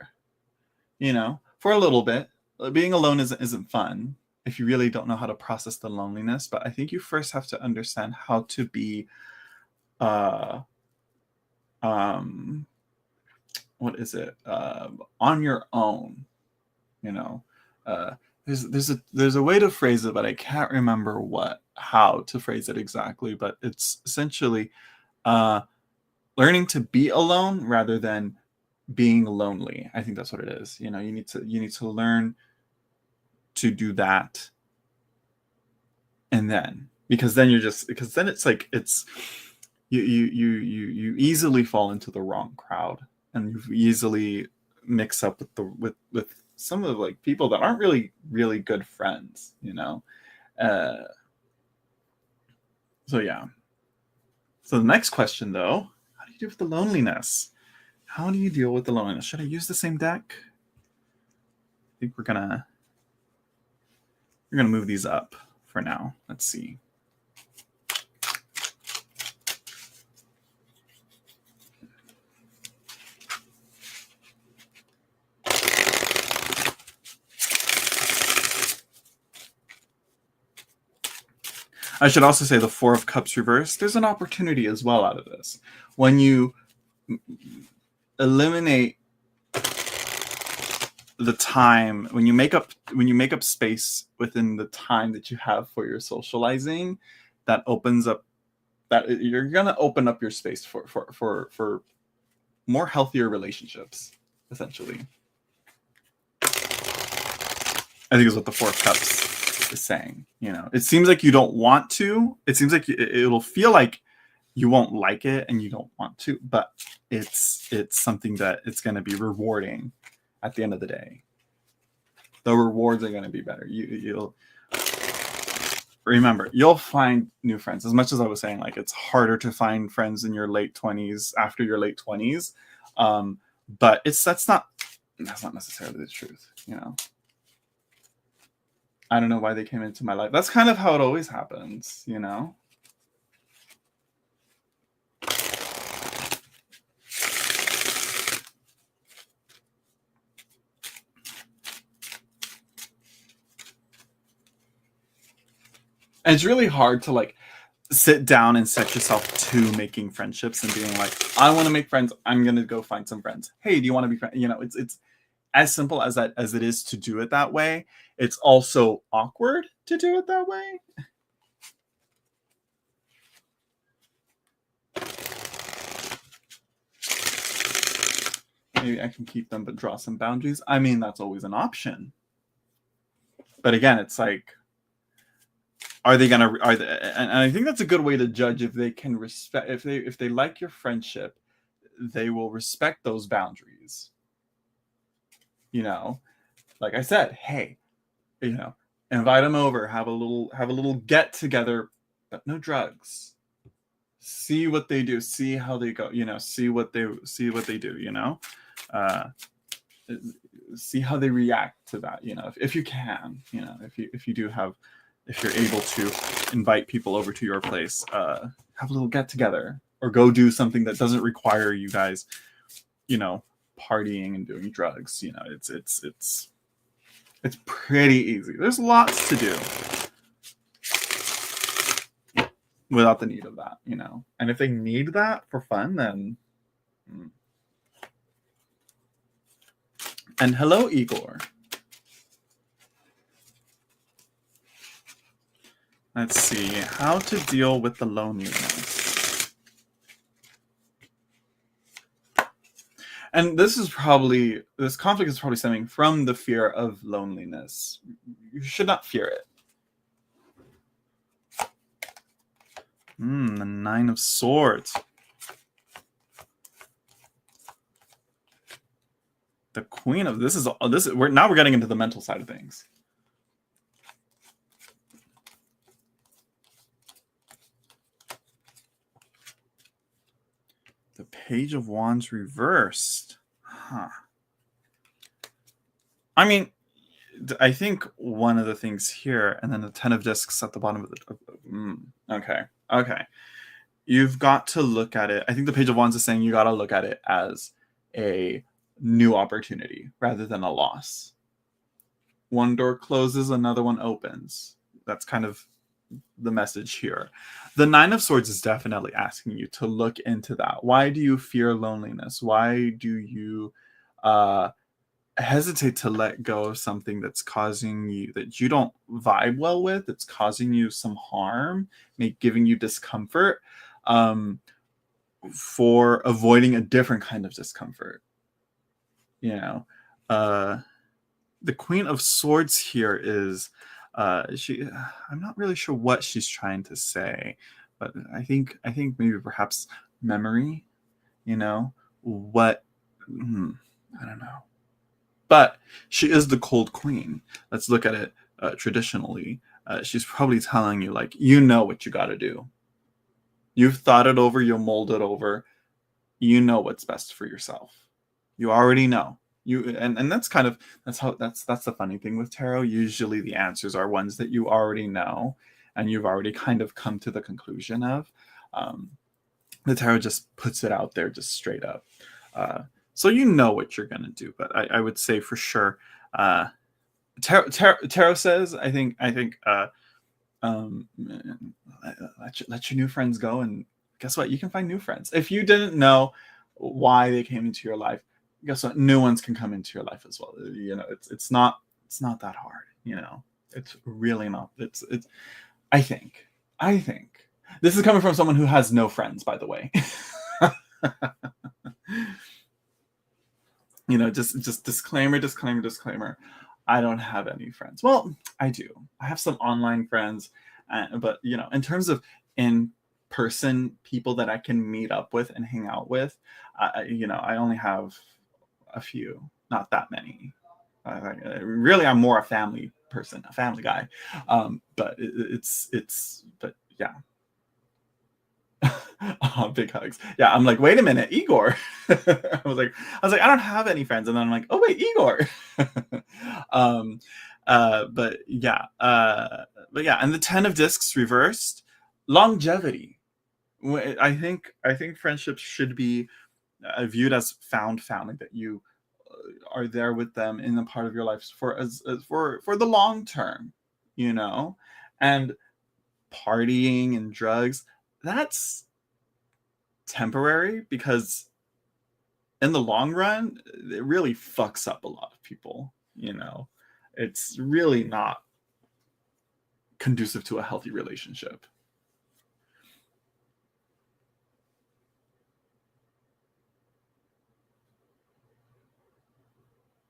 for a little bit. Being alone isn't fun if you really don't know how to process the loneliness. But I think you first have to understand how to be what is it, on your own. There's a way to phrase it, but I can't remember how to phrase it exactly. But it's essentially learning to be alone rather than being lonely. I think that's what it is. You need to learn to do that, and then it's like you easily fall into the wrong crowd, and you easily mix up with some of the people that aren't really really good friends. So yeah. So the next question, though, how do you deal with the loneliness? How do you deal with the loneliness? Should I use the same deck? I think we're gonna move these up for now. Let's see. I should also say the Four of Cups reversed. There's an opportunity as well out of this. When you eliminate the time, when you make up space within the time that you have for your socializing, that opens up, that you're gonna open up your space for more healthier relationships, essentially. I think is what the Four of Cups is saying. You know, it seems like you don't want to. It seems like it'll feel like you won't like it and you don't want to, but it's something that it's going to be rewarding at the end of the day. The rewards are going to be better. You'll remember, you'll find new friends. As much as I was saying, like, it's harder to find friends in your late 20s, after your late 20s, but that's not necessarily the truth, you know. I don't know why they came into my life. That's kind of how it always happens, you know. And it's really hard to like sit down and set yourself to making friendships and being like, I want to make friends. I'm going to go find some friends. Hey, do you want to be friends? You know, it's as simple as that, as it is to do it that way. It's also awkward to do it that way. Maybe I can keep them, but draw some boundaries. I mean, that's always an option. But again, it's like, and I think that's a good way to judge if they can respect, if they like your friendship, they will respect those boundaries. You know, like I said, hey, you know, invite them over, have a little get together, but no drugs. See what they do, see how they go, you know, see what they do, you know, see how they react to that, you know, if you can, you know, if you're able to invite people over to your place, have a little get together, or go do something that doesn't require you guys, you know, partying and doing drugs. You know, it's pretty easy. There's lots to do without the need of that, you know. And if they need that for fun, then. And hello, Igor. Let's see, how to deal with the loneliness. And this conflict is probably stemming from the fear of loneliness. You should not fear it. The Nine of Swords. The Queen of we're getting into the mental side of things. The Page of Wands reversed. Huh. I mean, I think one of the things here, and then the Ten of Discs at the bottom of the... Okay. You've got to look at it. I think the Page of Wands is saying you got to look at it as a new opportunity rather than a loss. One door closes, another one opens. That's kind of the message here. The Nine of Swords is definitely asking you to look into that. Why do you fear loneliness? Why do you hesitate to let go of something that's causing you, that you don't vibe well with, that's causing you some harm, giving you discomfort, for avoiding a different kind of discomfort? You know, the Queen of Swords here is I'm not really sure what she's trying to say, but I think maybe perhaps memory, you know, what, I don't know. But she is the Cold Queen. Let's look at it traditionally. She's probably telling you, like, you know what you got to do. You've thought it over, you'll mold it over. You know what's best for yourself. You already know. And that's the funny thing with tarot. Usually the answers are ones that you already know and you've already kind of come to the conclusion of. The tarot just puts it out there just straight up. So you know what you're going to do. But I would say for sure, tarot says, I think Let your new friends go, and guess what? You can find new friends. If you didn't know why they came into your life, guess what? New ones can come into your life as well. You know, it's not that hard. You know, it's really not. It's I think this is coming from someone who has no friends, by the way. You know, just disclaimer. I don't have any friends. Well, I do. I have some online friends, but you know, in terms of in-person people that I can meet up with and hang out with, you know, I only have a few, not that many. Really, I'm more a family person, a family guy. But but yeah. Oh, big hugs. Yeah, I'm like, wait a minute, Igor. I was like, I don't have any friends, and then I'm like, oh wait, Igor. um, but yeah, and the 10 of discs reversed, longevity. I think friendships should be viewed as found family, that you are there with them in a part of your life for for the long term, you know, and partying and drugs, that's temporary, because in the long run it really fucks up a lot of people, you know. It's really not conducive to a healthy relationship.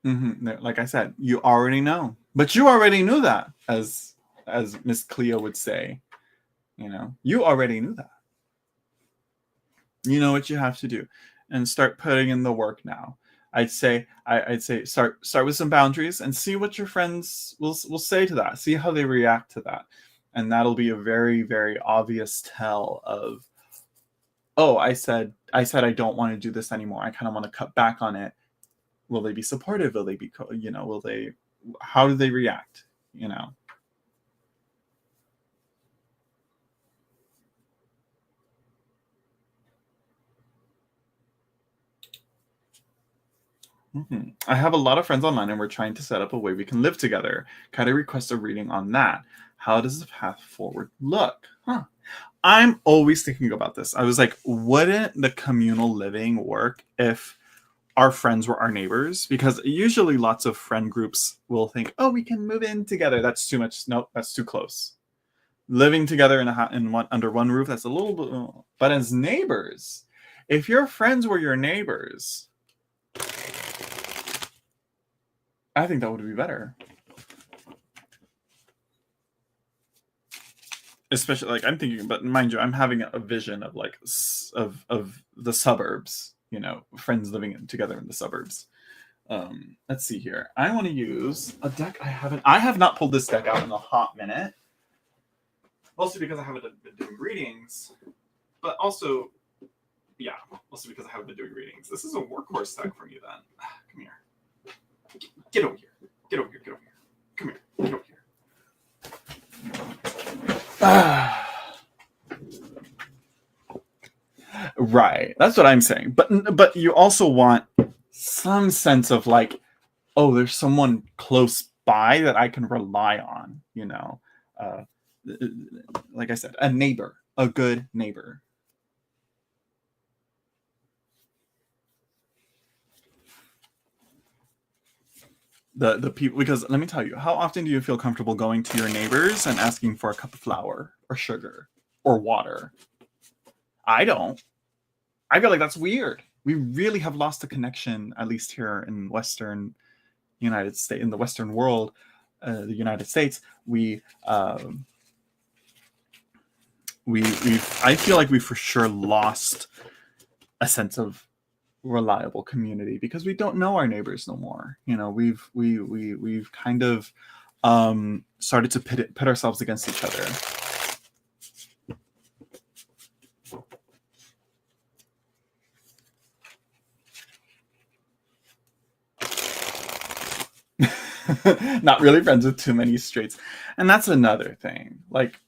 Like I said, you already know, but you already knew that, as Miss Cleo would say. You know, you already knew that. You know what you have to do, and start putting in the work now. I'd say start with some boundaries and see what your friends will say to that. See how they react to that, and that'll be a very, very obvious tell of, oh, I said I don't want to do this anymore. I kind of want to cut back on it. Will they be supportive? Will they be, you know, will they? How do they react? You know. I have a lot of friends online, and we're trying to set up a way we can live together. Kind of request a reading on that. How does the path forward look? I'm always thinking about this. I was like, wouldn't the communal living work if our friends were our neighbors? Because usually lots of friend groups will think, oh, we can move in together. That's too much. Nope, that's too close. Living together under one roof, that's a little bit. But as neighbors, if your friends were your neighbors, I think that would be better. Especially, like, I'm thinking, but mind you, I'm having a vision of like of the suburbs, you know, friends living together in the suburbs. Let's see here. I want to use a deck I have not pulled this deck out in a hot minute. Mostly because I haven't been doing readings, but also, yeah, mostly because I haven't been doing readings. This is a workhorse deck from you then. Come here. Get over here. Get over here. Get over here. Come here. Get over here. Right. That's what I'm saying. But you also want some sense of like, oh, there's someone close by that I can rely on, you know. Like I said, a neighbor, a good neighbor. The people, because let me tell you, how often do you feel comfortable going to your neighbors and asking for a cup of flour or sugar or water? I don't. I feel like that's weird. We really have lost the connection, at least here in Western United States, in the Western world, the United States. We I feel like we for sure lost a sense of reliable community because we don't know our neighbors no more. You know, we've kind of started to pit ourselves against each other. Not really friends with too many straights. And that's another thing. Like,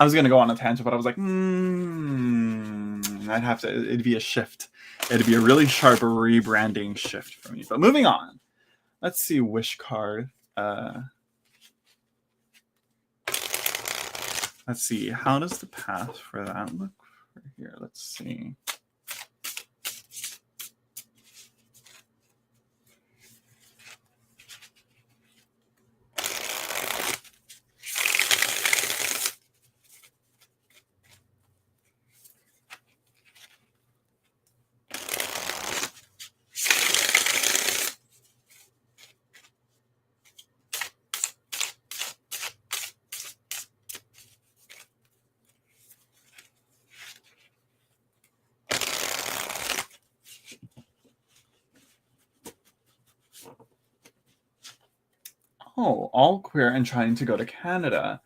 I was going to go on a tangent, but I was like, I'd have to, it'd be a shift. It'd be a really sharp rebranding shift for me. But moving on. Let's see, wish card. Let's see. How does the path for that look for here? Let's see. Oh, all queer and trying to go to Canada.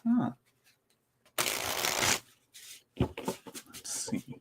Huh. Let's see.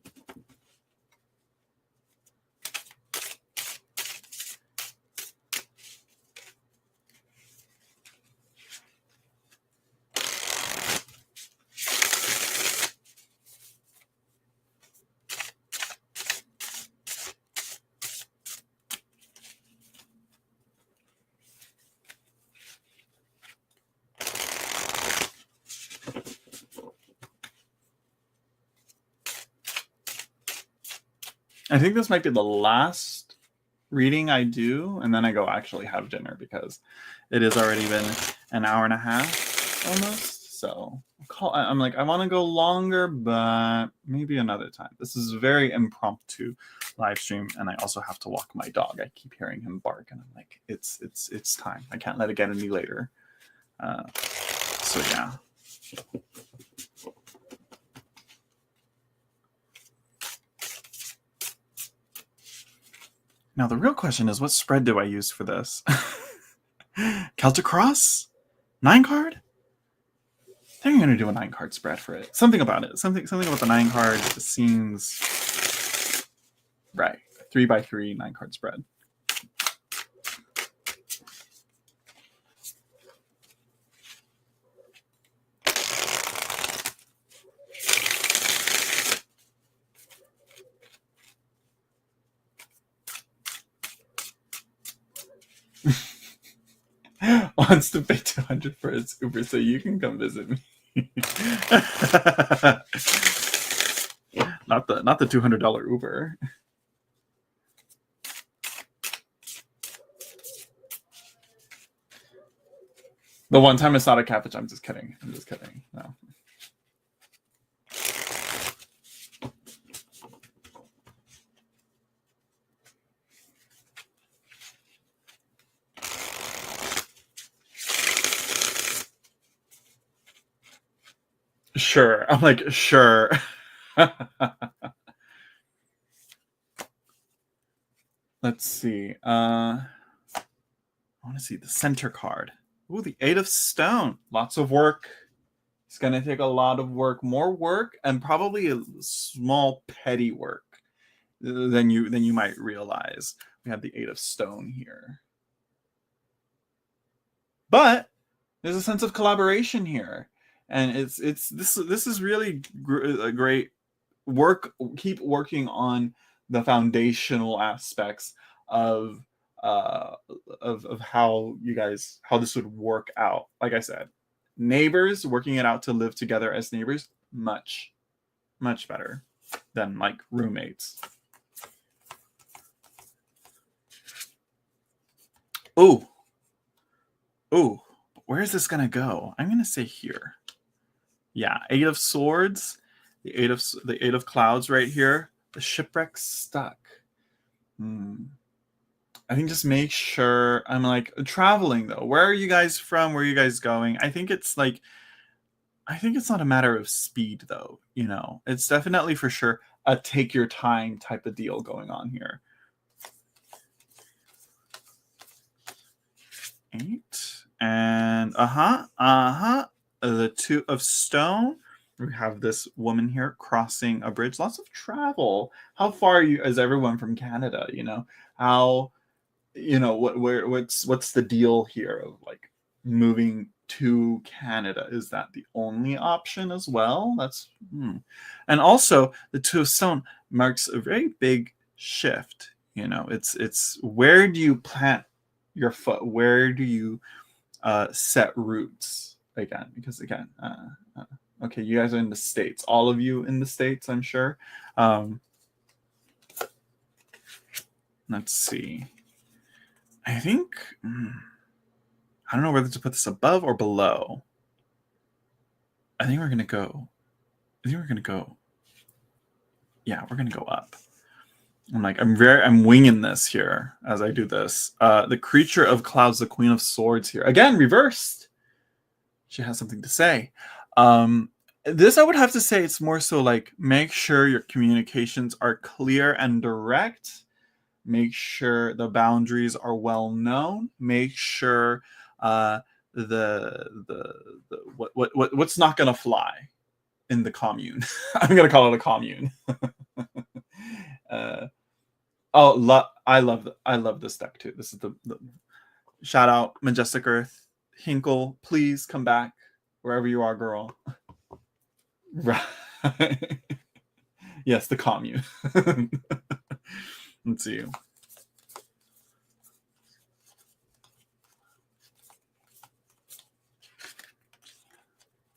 I think this might be the last reading I do, and then I go actually have dinner because it has already been an hour and a half almost. So I'm like, I want to go longer, but maybe another time. This is a very impromptu live stream, and I also have to walk my dog. I keep hearing him bark, and I'm like, it's time. I can't let it get any later. So yeah. Now, the real question is, what spread do I use for this? Celtic Cross? 9-card? I think I'm going to do a 9-card spread for it. Something about it. Something about the 9-card seems right. 3x3 9-card spread. Wants to pay $200 for his Uber so you can come visit me. Not the $200 Uber. The one time I saw a cabbage, I'm just kidding. No. Sure. I'm like, sure. Let's see. I want to see the center card. Ooh, the 8 of Stone. Lots of work. It's going to take a lot of work. More work, and probably a small petty work than you might realize. We have the 8 of Stone here. But there's a sense of collaboration here. And this is really a great work. Keep working on the foundational aspects of how this would work out. Like I said, neighbors working it out to live together as neighbors, much better than like roommates. Ooh, where is this gonna go? I'm gonna say here. Yeah, 8 of Swords, the 8 of Clouds right here. The shipwreck stuck. I think just make sure. I'm like, traveling though. Where are you guys from? Where are you guys going? I think it's not a matter of speed though. You know, it's definitely for sure a take your time type of deal going on here. 8 and the 2 of Stone. We have this woman here crossing a bridge. Lots of travel. How far is everyone from Canada? You know, how, you know, what's the deal here of like moving to Canada? Is that the only option as well? And also the 2 of Stone marks a very big shift. You know, it's where do you plant your foot? Where do you set roots again, because again, okay, you guys are in the States, all of you in the States, I'm sure. Let's see. I think I don't know whether to put this above or below. I think we're gonna go. Yeah, we're gonna go up. I'm winging this here as I do this. The creature of clouds, the Queen of Swords here. Again, reversed. She has something to say. This, I would have to say, it's more so like, make sure your communications are clear and direct. Make sure the boundaries are well known. Make sure what's not gonna fly in the commune. I'm gonna call it a commune. I love this deck too. This is the shout out Majestic Earth. Hinkle, please come back wherever you are, girl. Right. Yes, the commune. Let's see.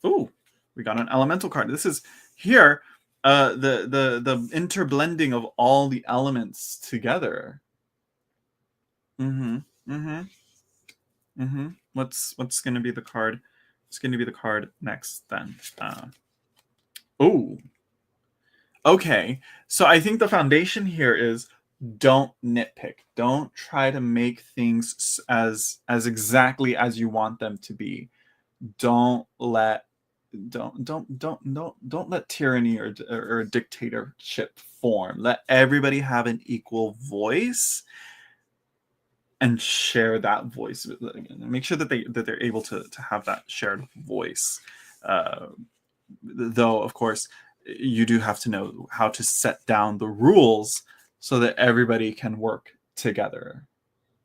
Ooh, we got an elemental card. This is here. The interblending of all the elements together. What's gonna be the card? It's gonna be the card next then. Oh. Okay. So I think the foundation here is, don't nitpick. Don't try to make things as exactly as you want them to be. Don't let tyranny or dictatorship form. Let everybody have an equal voice and share that voice. Make sure that they're able to have that shared voice. Though, of course, you do have to know how to set down the rules so that everybody can work together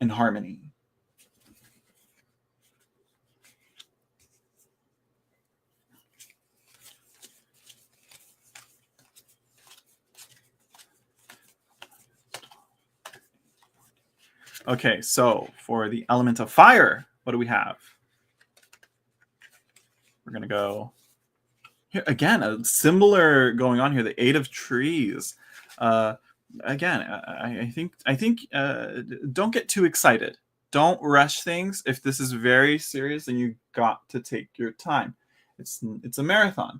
in harmony. Okay, so for the element of fire, what do we have? We're going to go here again, a similar going on here, the Eight of Trees. Again, I think don't get too excited. Don't rush things. If this is very serious, then you got to take your time. It's a marathon,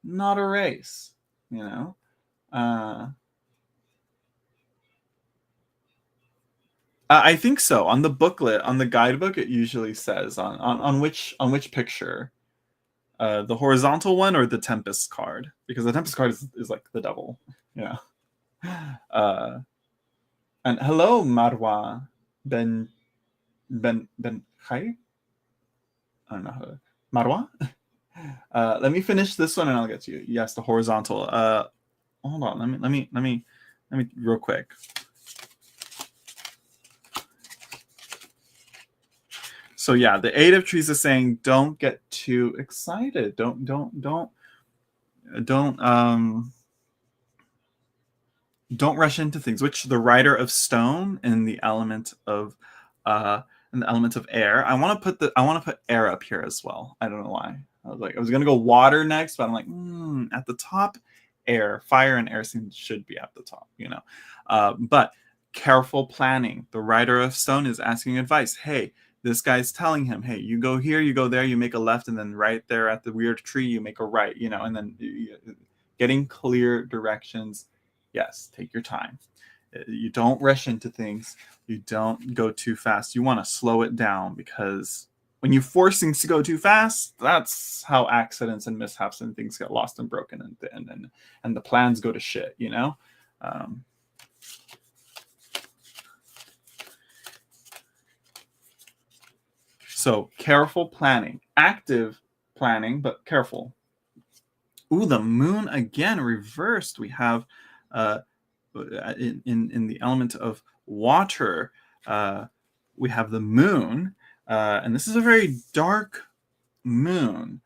not a race, you know. I think so. On the booklet, on the guidebook, it usually says on which picture, the horizontal one or the Tempest card, because the Tempest card is like the devil, yeah. And hello, Marwa Ben Khay. I don't know how to, Marwa. Let me finish this one and I'll get to you. Yes, the horizontal. Hold on. Let me real quick. So yeah, the Eight of Trees is saying, don't get too excited. Don't rush into things. Which the Rider of Stone and the element of air. I want to put air up here as well. I don't know why. I was gonna go water next, but I'm like, at the top, air, fire, and air should be at the top, you know. But careful planning. The Rider of Stone is asking advice. Hey, this guy's telling him, hey, you go here, you go there, you make a left, and then right there at the weird tree, you make a right, you know, and then getting clear directions. Yes, take your time. You don't rush into things. You don't go too fast. You want to slow it down, because when you force things to go too fast, that's how accidents and mishaps and things get lost and broken, and the plans go to shit, you know? So careful planning, active planning, but careful. Ooh, the moon again reversed. We have in the element of water, we have the moon, and this is a very dark moon.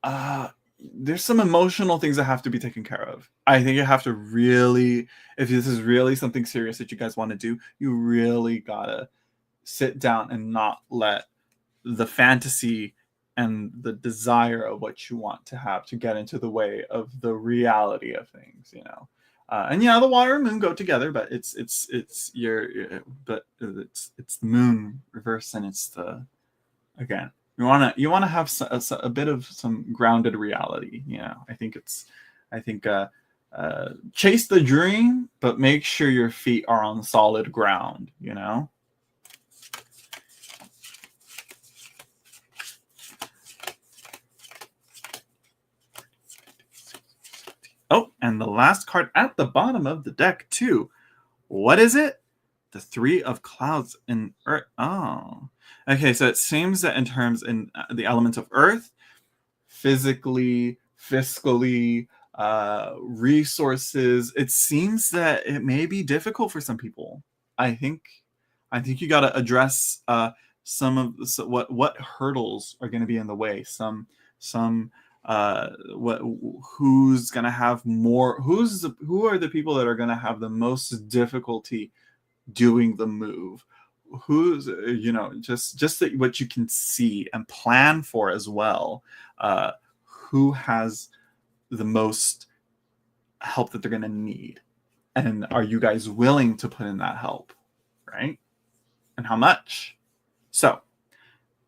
There's some emotional things that have to be taken care of. I think you have to really, if this is really something serious that you guys want to do, you really gotta sit down and not let the fantasy and the desire of what you want to have to get into the way of the reality of things, you know. And yeah, the water and moon go together, but it's the moon reverse, and it's the, again, you want to have a bit of some grounded reality, you know. I think chase the dream, but make sure your feet are on solid ground, you know. Oh, and the last card at the bottom of the deck too. What is it? The Three of Clouds in Earth. Oh, okay. So it seems that in terms in the elements of Earth, physically, fiscally, resources, it seems that it may be difficult for some people. I think you got to address some of what hurdles are going to be in the way. Some what who's going to have more, who are the people that are going to have the most difficulty doing the move, who's, you know, just what you can see and plan for as well, who has the most help that they're going to need, and are you guys willing to put in that help, right? And how much? So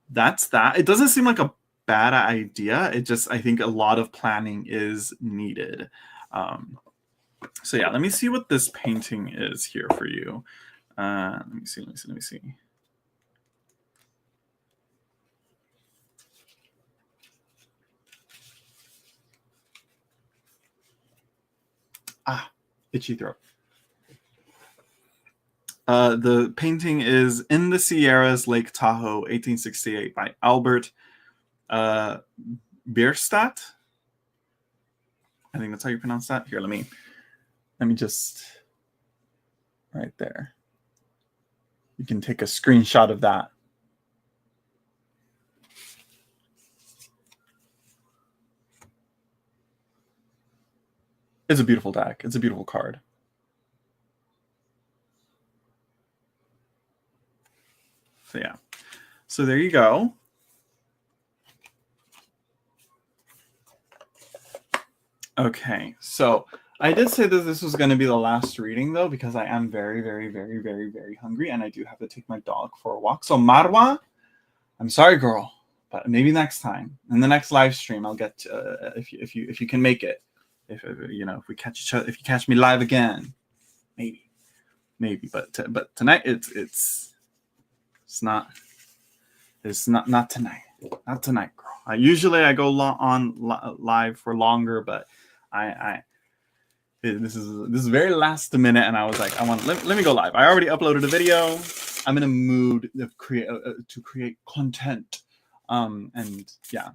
that's that. It doesn't seem like a bad idea. It just, I think a lot of planning is needed. So yeah, let me see what this painting is here for you. Let me see. Itchy throat. The painting is In the Sierras, Lake Tahoe, 1868, by Albert Bierstadt. I think that's how you pronounce that. Here, let me just, right there. You can take a screenshot of that. It's a beautiful deck. It's a beautiful card. So yeah. So there you go. Okay, so I did say that this was going to be the last reading, though, because I am very, very, very, very, very hungry, and I do have to take my dog for a walk. So Marwa, I'm sorry, girl, but maybe next time in the next live stream, I'll get if you can make it. If you know, if we catch each other, if you catch me live again, maybe. But tonight it's not tonight. Not tonight, girl. Usually I go live for longer, but this is very last minute, and I was like, let me go live. I already uploaded a video. I'm in a mood of to create content, and yeah.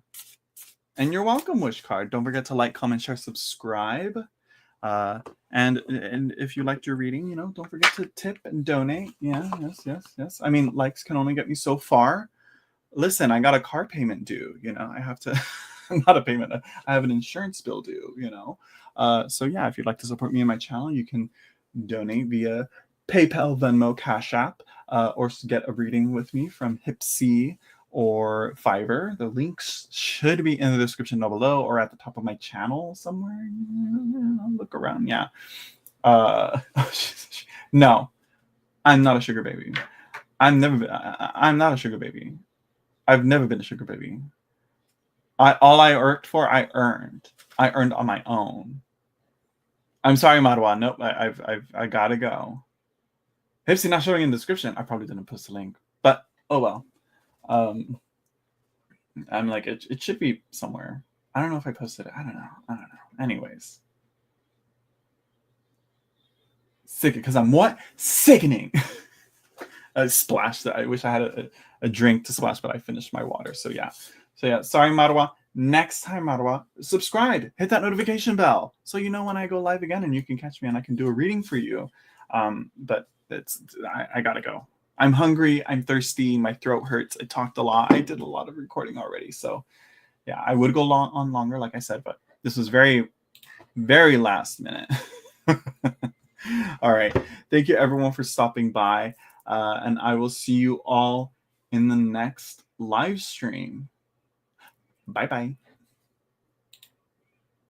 And you're welcome, Wish Card. Don't forget to like, comment, share, subscribe, and if you liked your reading, you know, don't forget to tip and donate. Yeah, yes. I mean, likes can only get me so far. Listen, I got a car payment due. You know, I have to. Not a payment. I have an insurance bill due. You know, so yeah, if you'd like to support me and my channel, you can donate via PayPal, Venmo, Cash App, or get a reading with me from Hipsy or Fiverr. The links should be in the description down below or at the top of my channel somewhere. I'll look around. Yeah. No, I'm not a sugar baby. I'm not a sugar baby. I've never been a sugar baby. All I worked for, I earned. I earned on my own. I'm sorry, Marwa. Nope, I gotta go. Hipsy not showing in the description. I probably didn't post a link, but oh well. I'm like, it should be somewhere. I don't know if I posted it. I don't know. Anyways. Sick, because I'm what? Sickening. I splashed that. I wish I had a drink to splash, but I finished my water. So yeah. Sorry, Marwa. Next time, Marwa, subscribe. Hit that notification bell so you know when I go live again, and you can catch me and I can do a reading for you. But I gotta go. I'm hungry. I'm thirsty. My throat hurts. I talked a lot. I did a lot of recording already. So yeah, I would go on longer, like I said, but this was very, very last minute. All right. Thank you everyone for stopping by. And I will see you all in the next live stream. Bye bye.